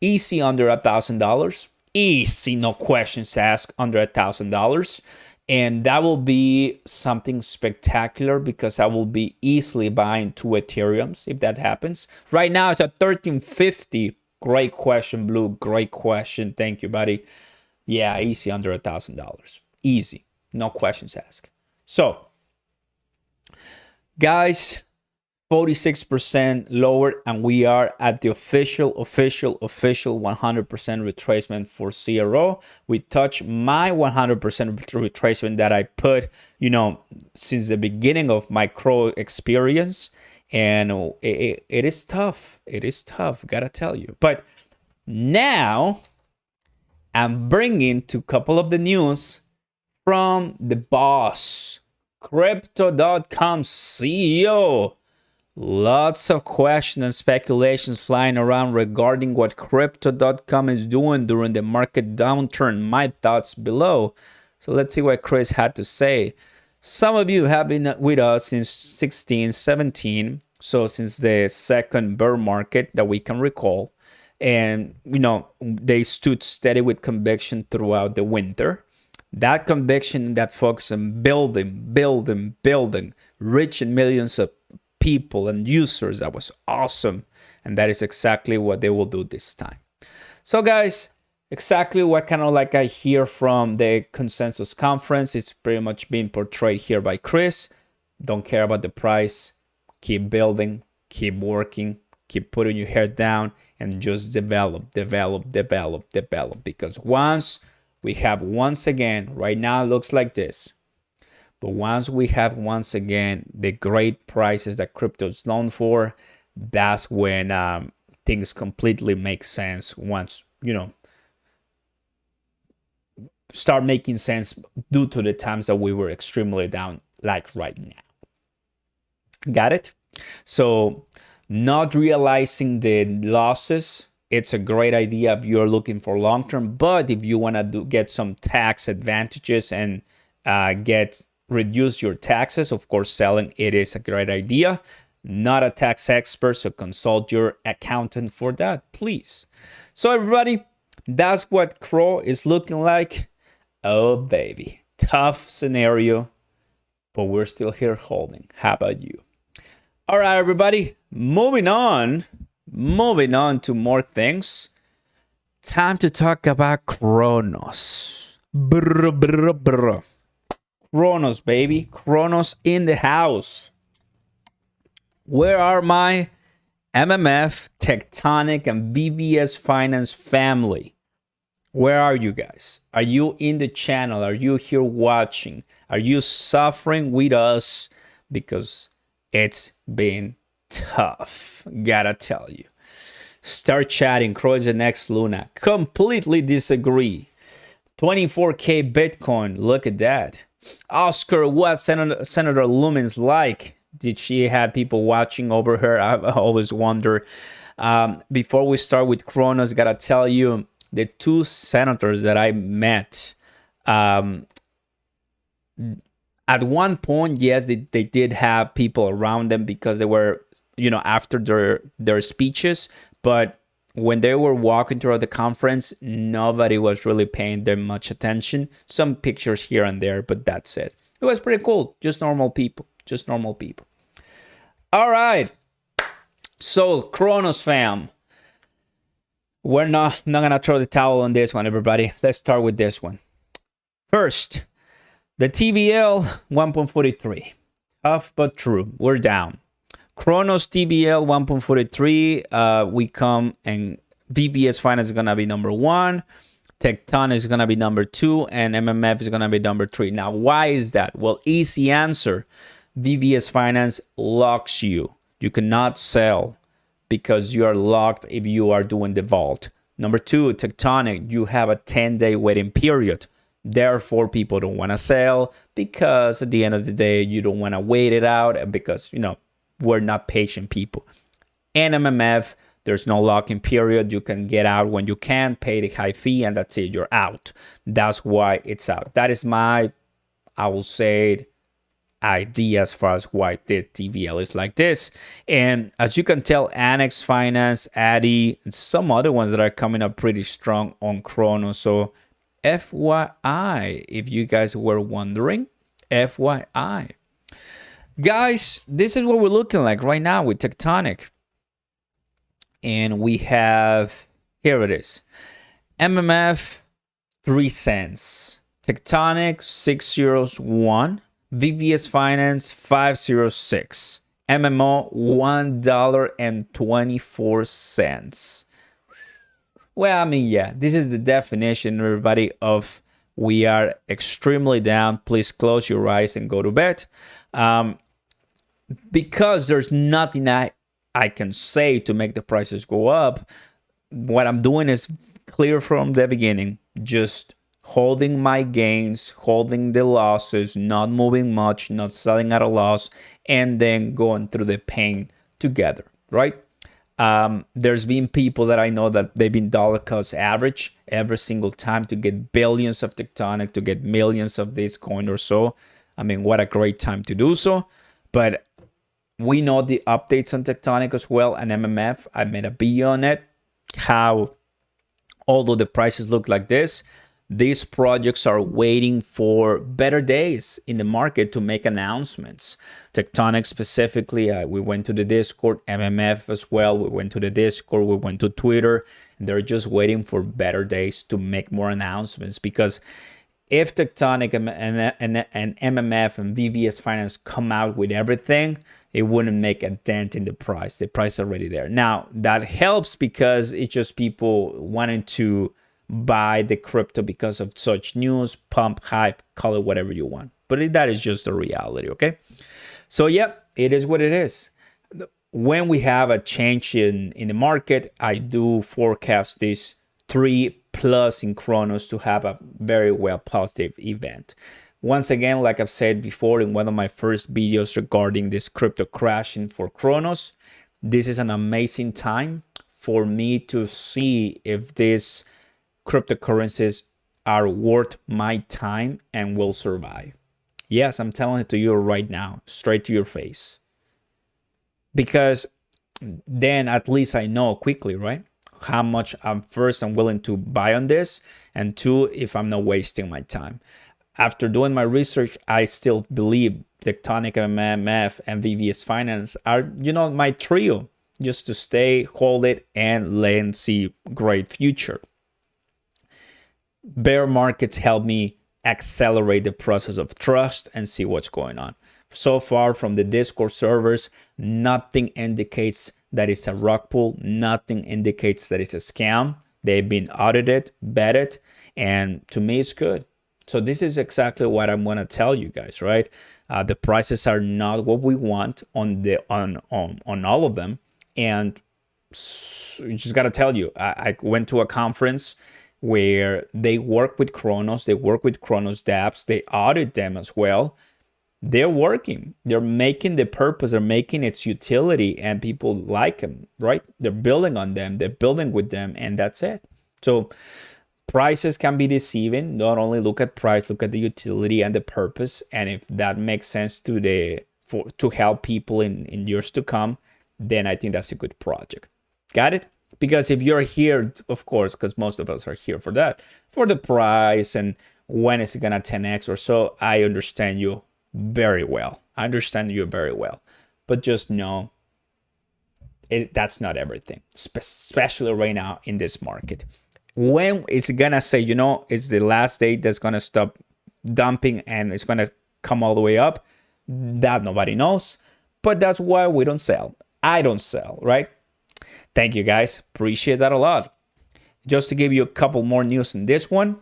Easy under $1,000. Easy, no questions asked, under $1,000. And that will be something spectacular because I will be easily buying 2 Ethereums if that happens. Right now it's at 1350. Great question, Blue. Great question. Thank you, buddy. Yeah, easy under $1,000. Easy. No questions asked. So, guys, 46% lower, and we are at the official 100% retracement for CRO. We touch my 100% retracement that I put, since the beginning of my CRO experience. And it is tough. It is tough, gotta tell you. But now I'm bringing to a couple of the news from the boss, Crypto.com CEO. Lots of questions and speculations flying around regarding what Crypto.com is doing during the market downturn. My thoughts below. So let's see what Chris had to say. Some of you have been with us since 16, 17. So since the second bear market that we can recall. And, they stood steady with conviction throughout the winter. That conviction, that focus on building, reaching millions of people and users. That was awesome. And that is exactly what they will do this time. So guys, exactly what kind of like I hear from the consensus conference. It's pretty much being portrayed here by Chris. Don't care about the price. Keep building, keep working, keep putting your head down, and just develop. Because once we have, once again, right now it looks like this. But once we have, once again, the great prices that crypto is known for, that's when things completely make sense. Once, you know, start making sense due to the times that we were extremely down, like right now. Got it? So not realizing the losses, it's a great idea if you're looking for long term. But if you want to get some tax advantages and reduce your taxes, of course, selling it is a great idea. Not a tax expert, so consult your accountant for that, please. So everybody, that's what CRO is looking like. Oh baby, tough scenario, but we're still here holding. How about you? All right, everybody, moving on to more things. Time to talk about Cronos. Cronos, baby. Cronos in the house. Where are my MMF, Tectonic, and VVS Finance family? Where are you guys? Are you in the channel? Are you here watching? Are you suffering with us? Because it's been tough. Gotta tell you. Start chatting. CRO is the next Luna. Completely disagree. 24K Bitcoin. Look at that. Oscar, what Senator Lumen's like? Did she have people watching over her? I always wonder. Before we start with Cronos, gotta tell you, the two senators that I met, at one point, yes, they did have people around them because they were, you know, after their speeches. But when they were walking throughout the conference, nobody was really paying them much attention. Some pictures here and there, but that's it. It was pretty cool. Just normal people. All right. So, Cronos fam. We're not gonna throw the towel on this one, everybody. Let's start with this one. First, the TVL 1.43. Tough but true. We're down. Cronos TVL 1.43. We come and VVS Finance is gonna be number 1. Tectonic is gonna be number 2, and MMF is gonna be number 3. Now, why is that? Well, easy answer. VVS Finance locks you. You cannot sell because you are locked if you are doing the vault. Number 2, Tectonic, you have a 10-day waiting period. Therefore, people don't want to sell because at the end of the day, you don't want to wait it out because, you know, we're not patient people. And MMF, there's no locking period. You can get out when you can, pay the high fee, and that's it. You're out. That's why it's out. That is my, I will say, idea as far as why the TVL is like this. And as you can tell, Annex Finance, Addy, and some other ones that are coming up pretty strong on Cronos. So FYI, if you guys were wondering, FYI. Guys, this is what we're looking like right now with Tectonic. And we have, here it is, MMF 3 cents, Tectonic 601, VVS Finance 506, MMO $1.24. Well, I mean, yeah, this is the definition, everybody, of we are extremely down. Please close your eyes and go to bed. Because there's nothing I can say to make the prices go up. What I'm doing is clear from the beginning, just holding my gains, holding the losses, not moving much, not selling at a loss, and then going through the pain together, right? There's been people that I know that they've been dollar cost average every single time to get billions of Tectonic, to get millions of this coin or so. I mean, what a great time to do so. But we know the updates on Tectonic as well, and MMF. I made a video on it, how although the prices look like this, These projects are waiting for better days in the market to make announcements. Tectonic specifically, we went to the Discord, MMF as well. We went to the Discord, we went to Twitter. They're just waiting for better days to make more announcements, because if Tectonic and MMF and VVS Finance come out with everything, it wouldn't make a dent in the price. The price is already there. Now, that helps because it's just people wanting to buy the crypto because of such news, pump, hype, call it whatever you want. But that is just the reality, okay? So, yep, it is what it is. When we have a change in the market, I do forecast this 3+ in Cronos to have a very well positive event. Once again, like I've said before in one of my first videos regarding this crypto crashing for Cronos, this is an amazing time for me to see if these cryptocurrencies are worth my time and will survive. Yes, I'm telling it to you right now, straight to your face. Because then at least I know quickly, right? How much I'm willing to buy on this, and two, if I'm not wasting my time. After doing my research, I still believe Tectonic, MMF, and VVS Finance are, my trio, just to stay, hold it, and then see great future. Bear markets help me accelerate the process of trust and see what's going on. So far from the Discord servers, nothing indicates that it's a rug pull. Nothing indicates that it's a scam. They've been audited, vetted, and to me, it's good. So this is exactly what I'm going to tell you guys, right? The prices are not what we want on all of them, and you just got to tell you, I went to a conference where they work with Cronos, they work with Cronos dApps, they audit them as well. They're working, they're making the purpose, they're making its utility, and people like them, right? They're building on them, they're building with them, and that's it. So prices can be deceiving. Not only look at price, look at the utility and the purpose, and if that makes sense to help people in years to come, then I think that's a good project. Got it? Because if you're here, of course, because most of us are here for that, for the price and when it's gonna 10x or so, I understand you very well. I understand you very well, but just know that's not everything, especially right now in this market. When it's gonna say, it's the last day that's gonna stop dumping and it's gonna come all the way up, that nobody knows. But that's why we don't sell. I don't sell, right? Thank you guys. Appreciate that a lot. Just to give you a couple more news on this one.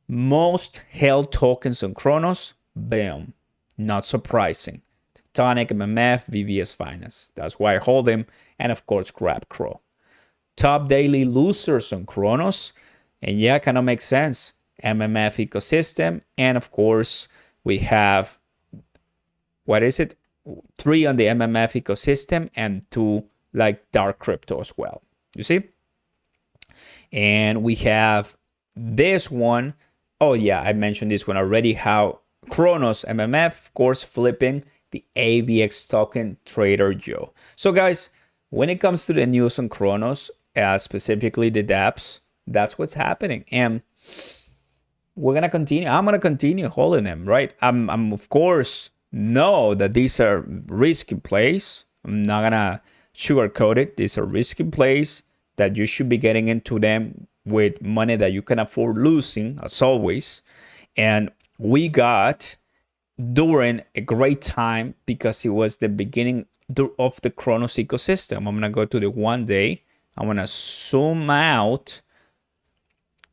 Most held tokens on Cronos, bam. Not surprising. Tectonic, MMF, VVS Finance. That's why I hold them. And of course, grab CRO. Top daily losers on Cronos, and yeah, kind of makes sense. MMF ecosystem, and of course we have, what is it, 3 on the MMF ecosystem and 2 like dark crypto as well, you see. And we have this one. Oh yeah, I mentioned this one already, how Cronos MMF, of course, flipping the AVX token Trader Joe. So guys, when it comes to the news on Cronos, specifically the dApps, that's what's happening, and we're gonna continue. I'm gonna continue holding them, right? I'm of course know that these are risky plays. I'm not gonna sugarcoat it. These are risky plays that you should be getting into them with money that you can afford losing, as always. And we got during a great time because it was the beginning of the Cronos ecosystem. I'm gonna go to the 1 day. I'm going to zoom out,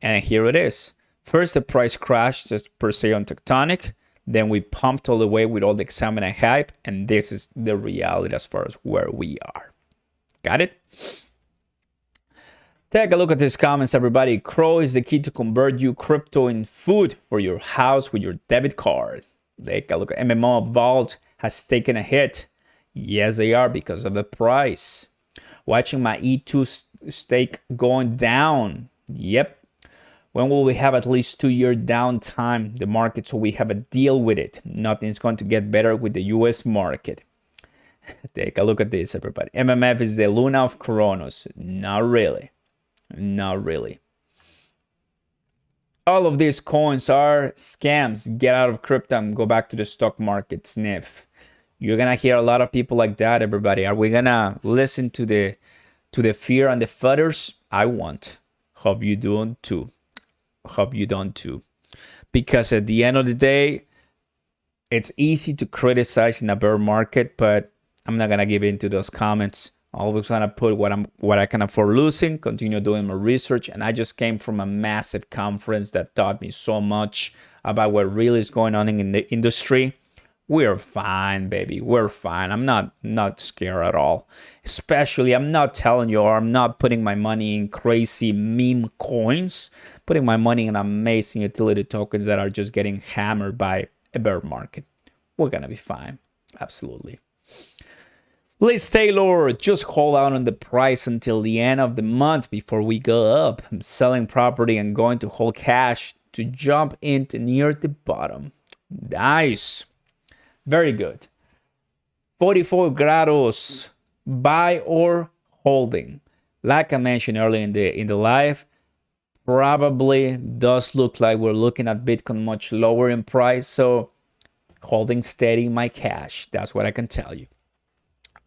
and here it is. First, the price crashed just per se on Tectonic. Then we pumped all the way with all the excitement and hype, and this is the reality as far as where we are. Got it? Take a look at these comments, everybody. CRO is the key to convert you crypto in food for your house with your debit card. Take a look at MMO Vault has taken a hit. Yes, they are because of the price. Watching my E2 stake going down. Yep. When will we have at least 2-year downtime, the market, so we have a deal with it? Nothing's going to get better with the US market. Take a look at this, everybody. MMF is the Luna of Cronos. Not really. Not really. all of these coins are scams. Get out of crypto and go back to the stock market, sniff. You're gonna hear a lot of people like that, everybody. Are we gonna listen to the fear and the fudders? I won't. Hope you don't too. Hope you don't too. Because at the end of the day, it's easy to criticize in a bear market, but I'm not gonna give in to those comments. Always gonna put what I can afford losing, continue doing my research, and I just came from a massive conference that taught me so much about what really is going on in the industry. We're fine, baby. We're fine. I'm not scared at all. Especially, I'm not telling you, or I'm not putting my money in crazy meme coins, putting my money in amazing utility tokens that are just getting hammered by a bear market. We're gonna be fine. Absolutely. Liz Taylor, just hold out on the price until the end of the month before we go up. I'm selling property and going to hold cash to jump into near the bottom. Nice. Very good. 44 grados, buy or holding. Like I mentioned earlier in the live, probably does look like we're looking at Bitcoin much lower in price. So holding steady my cash. That's what I can tell you.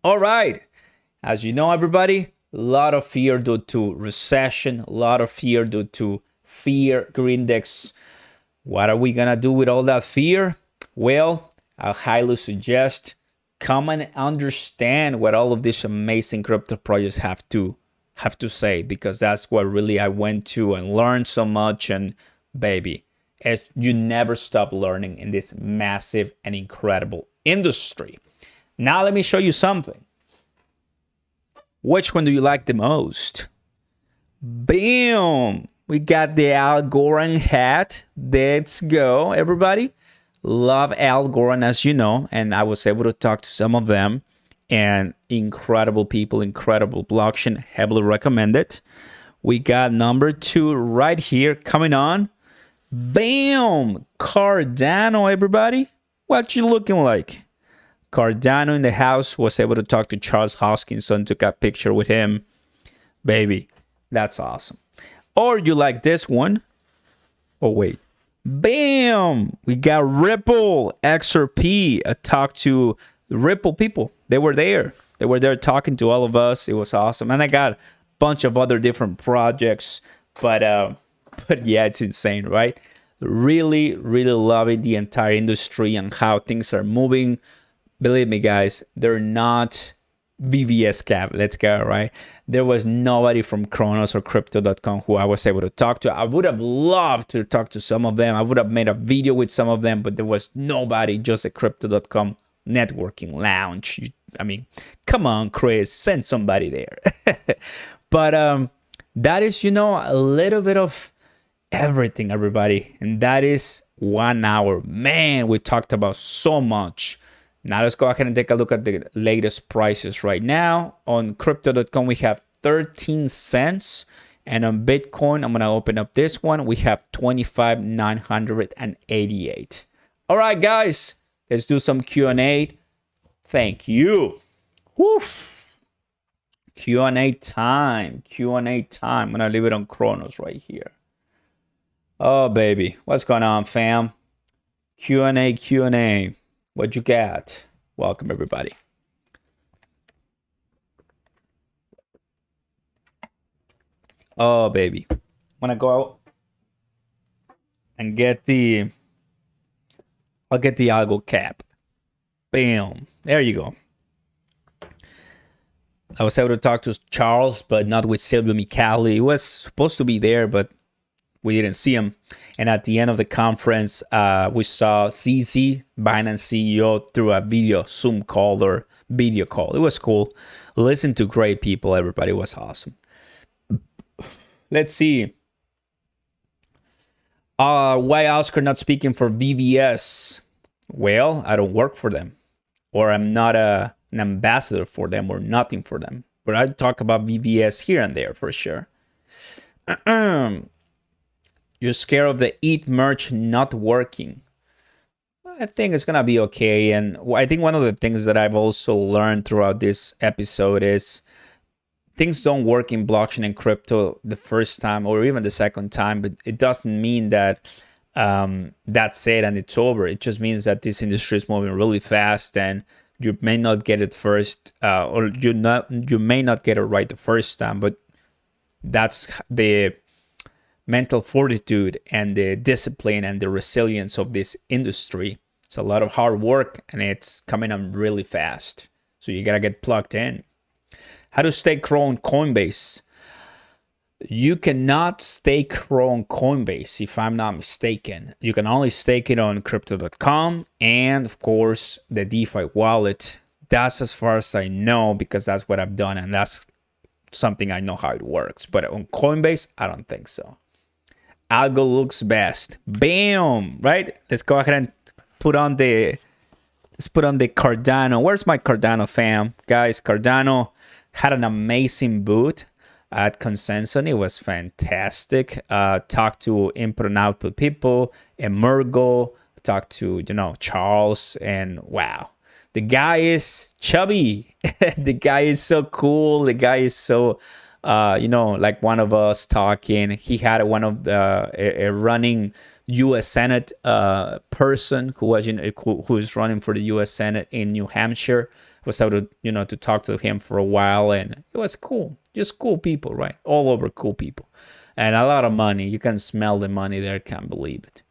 All right. As you know, everybody, a lot of fear due to recession, a lot of fear due to fear index. What are we going to do with all that fear? Well, I highly suggest come and understand what all of these amazing crypto projects have to say, because that's what really I went to and learned so much. And baby, you never stop learning in this massive and incredible industry. Now let me show you something. Which one do you like the most? Bam! We got the algorand hat. Let's go, everybody. Love algorand, as you know, and I was able to talk to some of them, and incredible people, incredible blockchain, heavily recommended. We got number 2 right here coming on. Bam! Cardano, everybody. What you looking like? Cardano in the house. Was able to talk to Charles Hoskinson, took a picture with him. Baby, that's awesome. Or you like this one. Oh, wait. Bam! We got Ripple, XRP. I talked to Ripple people. They were there. They were there talking to all of us. It was awesome. And I got a bunch of other different projects. But yeah, it's insane, right? Really, really loving the entire industry and how things are moving. Believe me, guys, they're not VVS cap. Let's go, right? There was nobody from Cronos or crypto.com who I was able to talk to. I would have loved to talk to some of them. I would have made a video with some of them, but there was nobody, just a crypto.com networking lounge. I mean, come on, Chris, send somebody there. But that is, you know, a little bit of everything, everybody. And that is 1 hour. Man, we talked about so much. Now let's go ahead and take a look at the latest prices right now. On crypto.com, we have 13 cents. And on Bitcoin, I'm going to open up this one. We have 25,988. All right, guys, let's do some Q&A. Thank you. Woof. Q&A time. Q&A time. I'm going to leave it on Cronos right here. Oh, baby. What's going on, fam? Q&A, Q&A. What you got? Welcome, everybody. Oh, baby. I'm going to go out and get the... I'll get the algo cap. Bam. There you go. I was able to talk to Charles, but not with Silvio Micali. He was supposed to be there, but we didn't see him. And at the end of the conference, we saw CZ, Binance CEO, through a video Zoom call or video call. It was cool. Listen to great people, everybody. It was awesome. Let's see. Why Oscar not speaking for VVS? Well, I don't work for them. Or I'm not an ambassador for them or nothing for them. But I talk about VVS here and there for sure. You're scared of the ETH merge not working. I think it's going to be okay. And I think one of the things that I've also learned throughout this episode is things don't work in blockchain and crypto the first time or even the second time, but it doesn't mean that that's it and it's over. It just means that this industry is moving really fast, and you may not get it first, or you may not get it right the first time, but that's the mental fortitude and the discipline and the resilience of this industry. It's a lot of hard work, and it's coming up really fast. So you gotta get plugged in. How to stake CRO on Coinbase? You cannot stake CRO on Coinbase, if I'm not mistaken. You can only stake it on crypto.com and, of course, the DeFi wallet. That's as far as I know, because that's what I've done, and that's something I know how it works. But on Coinbase, I don't think so. Algo looks best. Bam! Right? Let's go ahead and put on the Cardano. Where's my Cardano fam? Guys, Cardano had an amazing boot at Consensus. It was fantastic. Talked to input and output people, Emergo, talked to, Charles, and wow. The guy is chubby. The guy is so cool. The guy is so, like one of us talking. He had one of the a running U.S. Senate person who was running for the U.S. Senate in New Hampshire. I was able to, to talk to him for a while, and it was cool. Just cool people, right? All over cool people. And a lot of money. You can smell the money there. Can't believe it.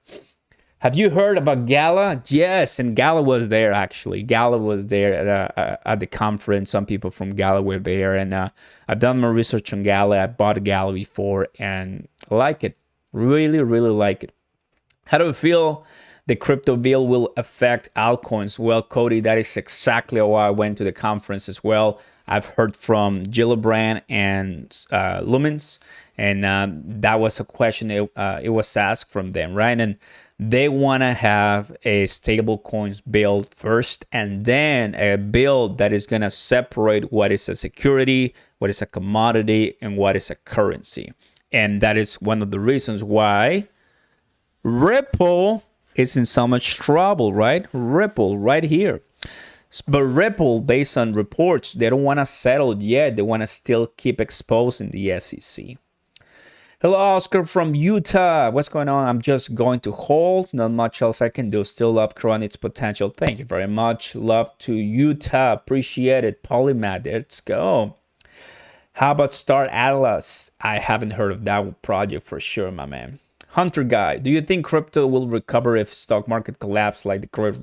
Have you heard about Gala? Yes, and Gala was there, actually. Gala was there at the conference. Some people from Gala were there, and I've done my research on Gala. I bought a Gala before, and I like it. Really, really like it. How do you feel the crypto bill will affect altcoins? Well, Cody, that is exactly why I went to the conference as well. I've heard from Gillibrand and Lumens, and that was a question it was asked from them, right? And they want to have a stable coins build first, and then a build that is going to separate what is a security, what is a commodity, and what is a currency. And that is one of the reasons why Ripple is in so much trouble, right? Ripple right here. But Ripple, based on reports, they don't want to settle yet. They want to still keep exposing the SEC. Hello, Oscar from Utah. What's going on? I'm just going to hold. Not much else I can do. Still love CRO and its potential. Thank you very much. Love to Utah. Appreciate it. Polymath. Let's go. How about Star Atlas? I haven't heard of that project for sure, my man. Hunter Guy, do you think crypto will recover if stock market collapse like the Great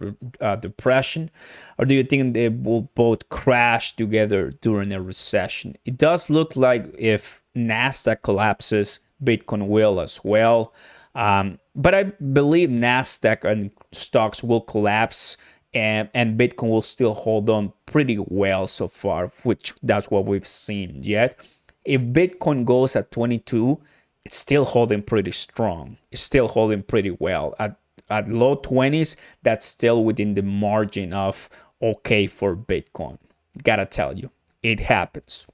Depression? Or do you think they will both crash together during a recession? It does look like if NASDAQ collapses, Bitcoin will as well. But I believe NASDAQ and stocks will collapse, and Bitcoin will still hold on pretty well so far, which that's what we've seen yet. If Bitcoin goes at 22, it's still holding pretty strong. It's still holding pretty well. At low 20s, that's still within the margin of okay for Bitcoin. Gotta tell you, it happens.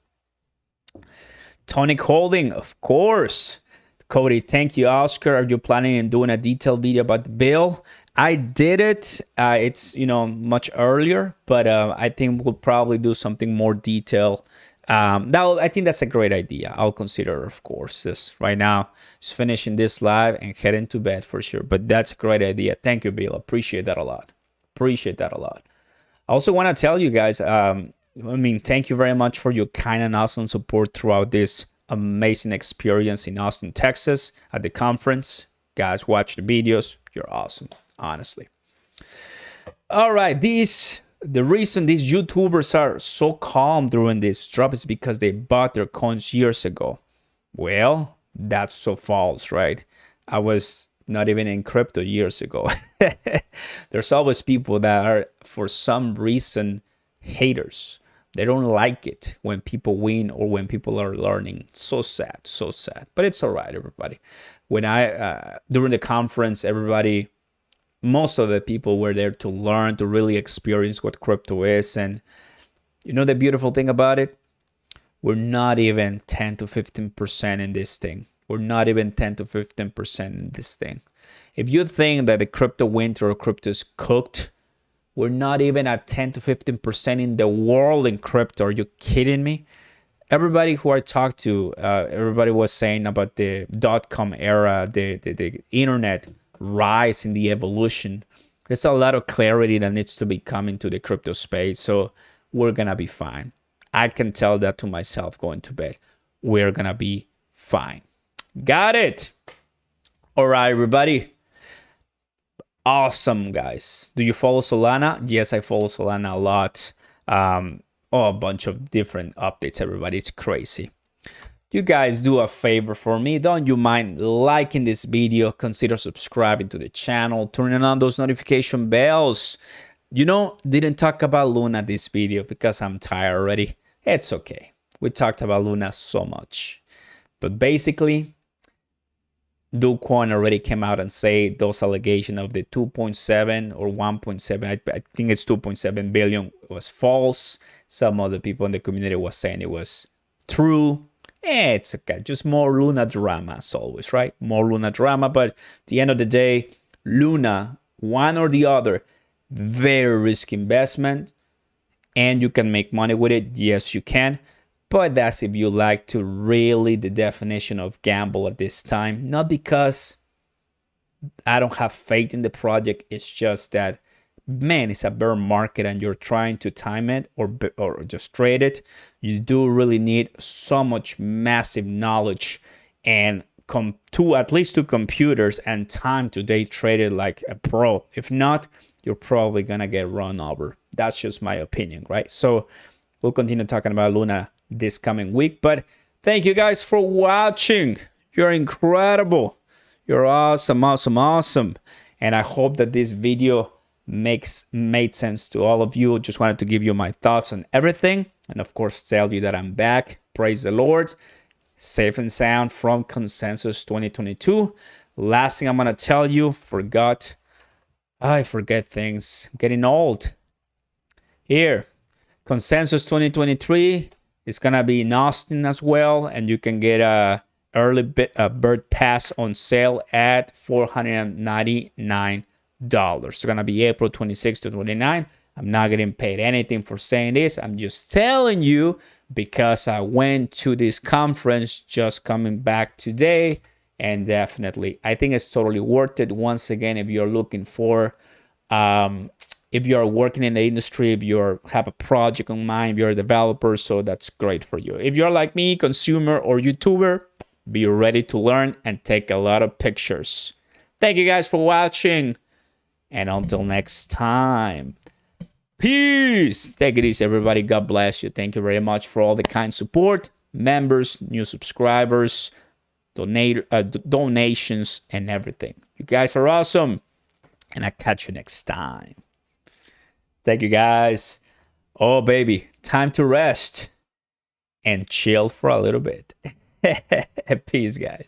Tonic Holding, of course. Cody, thank you, Oscar. Are you planning on doing a detailed video about the bill? I did it. It's much earlier, but I think we'll probably do something more detailed. I think that's a great idea. I'll consider, of course, this right now. Just finishing this live and heading to bed for sure. But that's a great idea. Thank you, Bill. Appreciate that a lot. I also want to tell you guys, thank you very much for your kind and awesome support throughout this amazing experience in Austin, Texas at the conference. Guys, watch the videos. You're awesome, honestly. All right, the reason these YouTubers are so calm during this drop is because they bought their coins years ago. Well, that's so false, right? I was not even in crypto years ago. There's always people that are, for some reason, haters. They don't like it when people win or when people are learning. So sad, so sad. But it's all right, everybody. When during the conference, most of the people were there to learn, to really experience what crypto is. And the beautiful thing about it? We're not even 10 to 15% in this thing. We're not even 10 to 15% in this thing. If you think that the crypto winter or crypto is cooked, we're not even at 10 to 15% in the world in crypto. Are you kidding me? everybody who I talked to, everybody was saying about the .com era, the internet rise in the evolution. There's a lot of clarity that needs to be coming to the crypto space. So we're going to be fine. I can tell that to myself going to bed. We're going to be fine. Got it. All right, everybody. Awesome, guys. Do you follow Solana? Yes, I follow Solana a lot. A bunch of different updates, everybody. It's crazy. You guys do a favor for me. Don't you mind liking this video? Consider subscribing to the channel, turning on those notification bells. You know, didn't talk about Luna this video because I'm tired already. It's okay. We talked about Luna so much. But basically, dogecoin already came out and said those allegations of the 2.7 or 1.7, I think it's 2.7 billion was false. Some other people in the community was saying it was true. It's okay, just more Luna drama as always, right? More Luna drama, but at the end of the day, Luna, one or the other, very risky investment, and you can make money with it. Yes, you can. But that's if you like to really the definition of gamble at this time. Not because I don't have faith in the project. It's just that, man, it's a bear market and you're trying to time it or just trade it. You do really need so much massive knowledge and at least two computers and time to day trade it like a pro. If not, you're probably going to get run over. That's just my opinion, right? So we'll continue talking about Luna this coming week, but thank you guys for watching. You're incredible. You're awesome, awesome, awesome. And I hope that this video made sense to all of you. Just wanted to give you my thoughts on everything, and of course tell you that I'm back. Praise the Lord. Safe and sound from Consensus 2022. Last thing I'm gonna tell you, I forget things. I'm getting old. Here, Consensus 2023 is gonna be in Austin as well, and you can get a early bird pass on sale at $499. It's gonna be April 26 to 29. I'm not getting paid anything for saying this. I'm just telling you because I went to this conference just coming back today, and definitely I think it's totally worth it. Once again, if you're looking for if you're working in the industry, if you have a project on mind, if you're a developer, so that's great for you. If you're like me, consumer or YouTuber, be ready to learn and take a lot of pictures. Thank you guys for watching, and until next time, peace. Take it easy, everybody. God bless you. Thank you very much for all the kind support, members, new subscribers, donations, and everything. You guys are awesome, and I'll catch you next time. Thank you, guys. Oh, baby, time to rest and chill for a little bit. Peace, guys.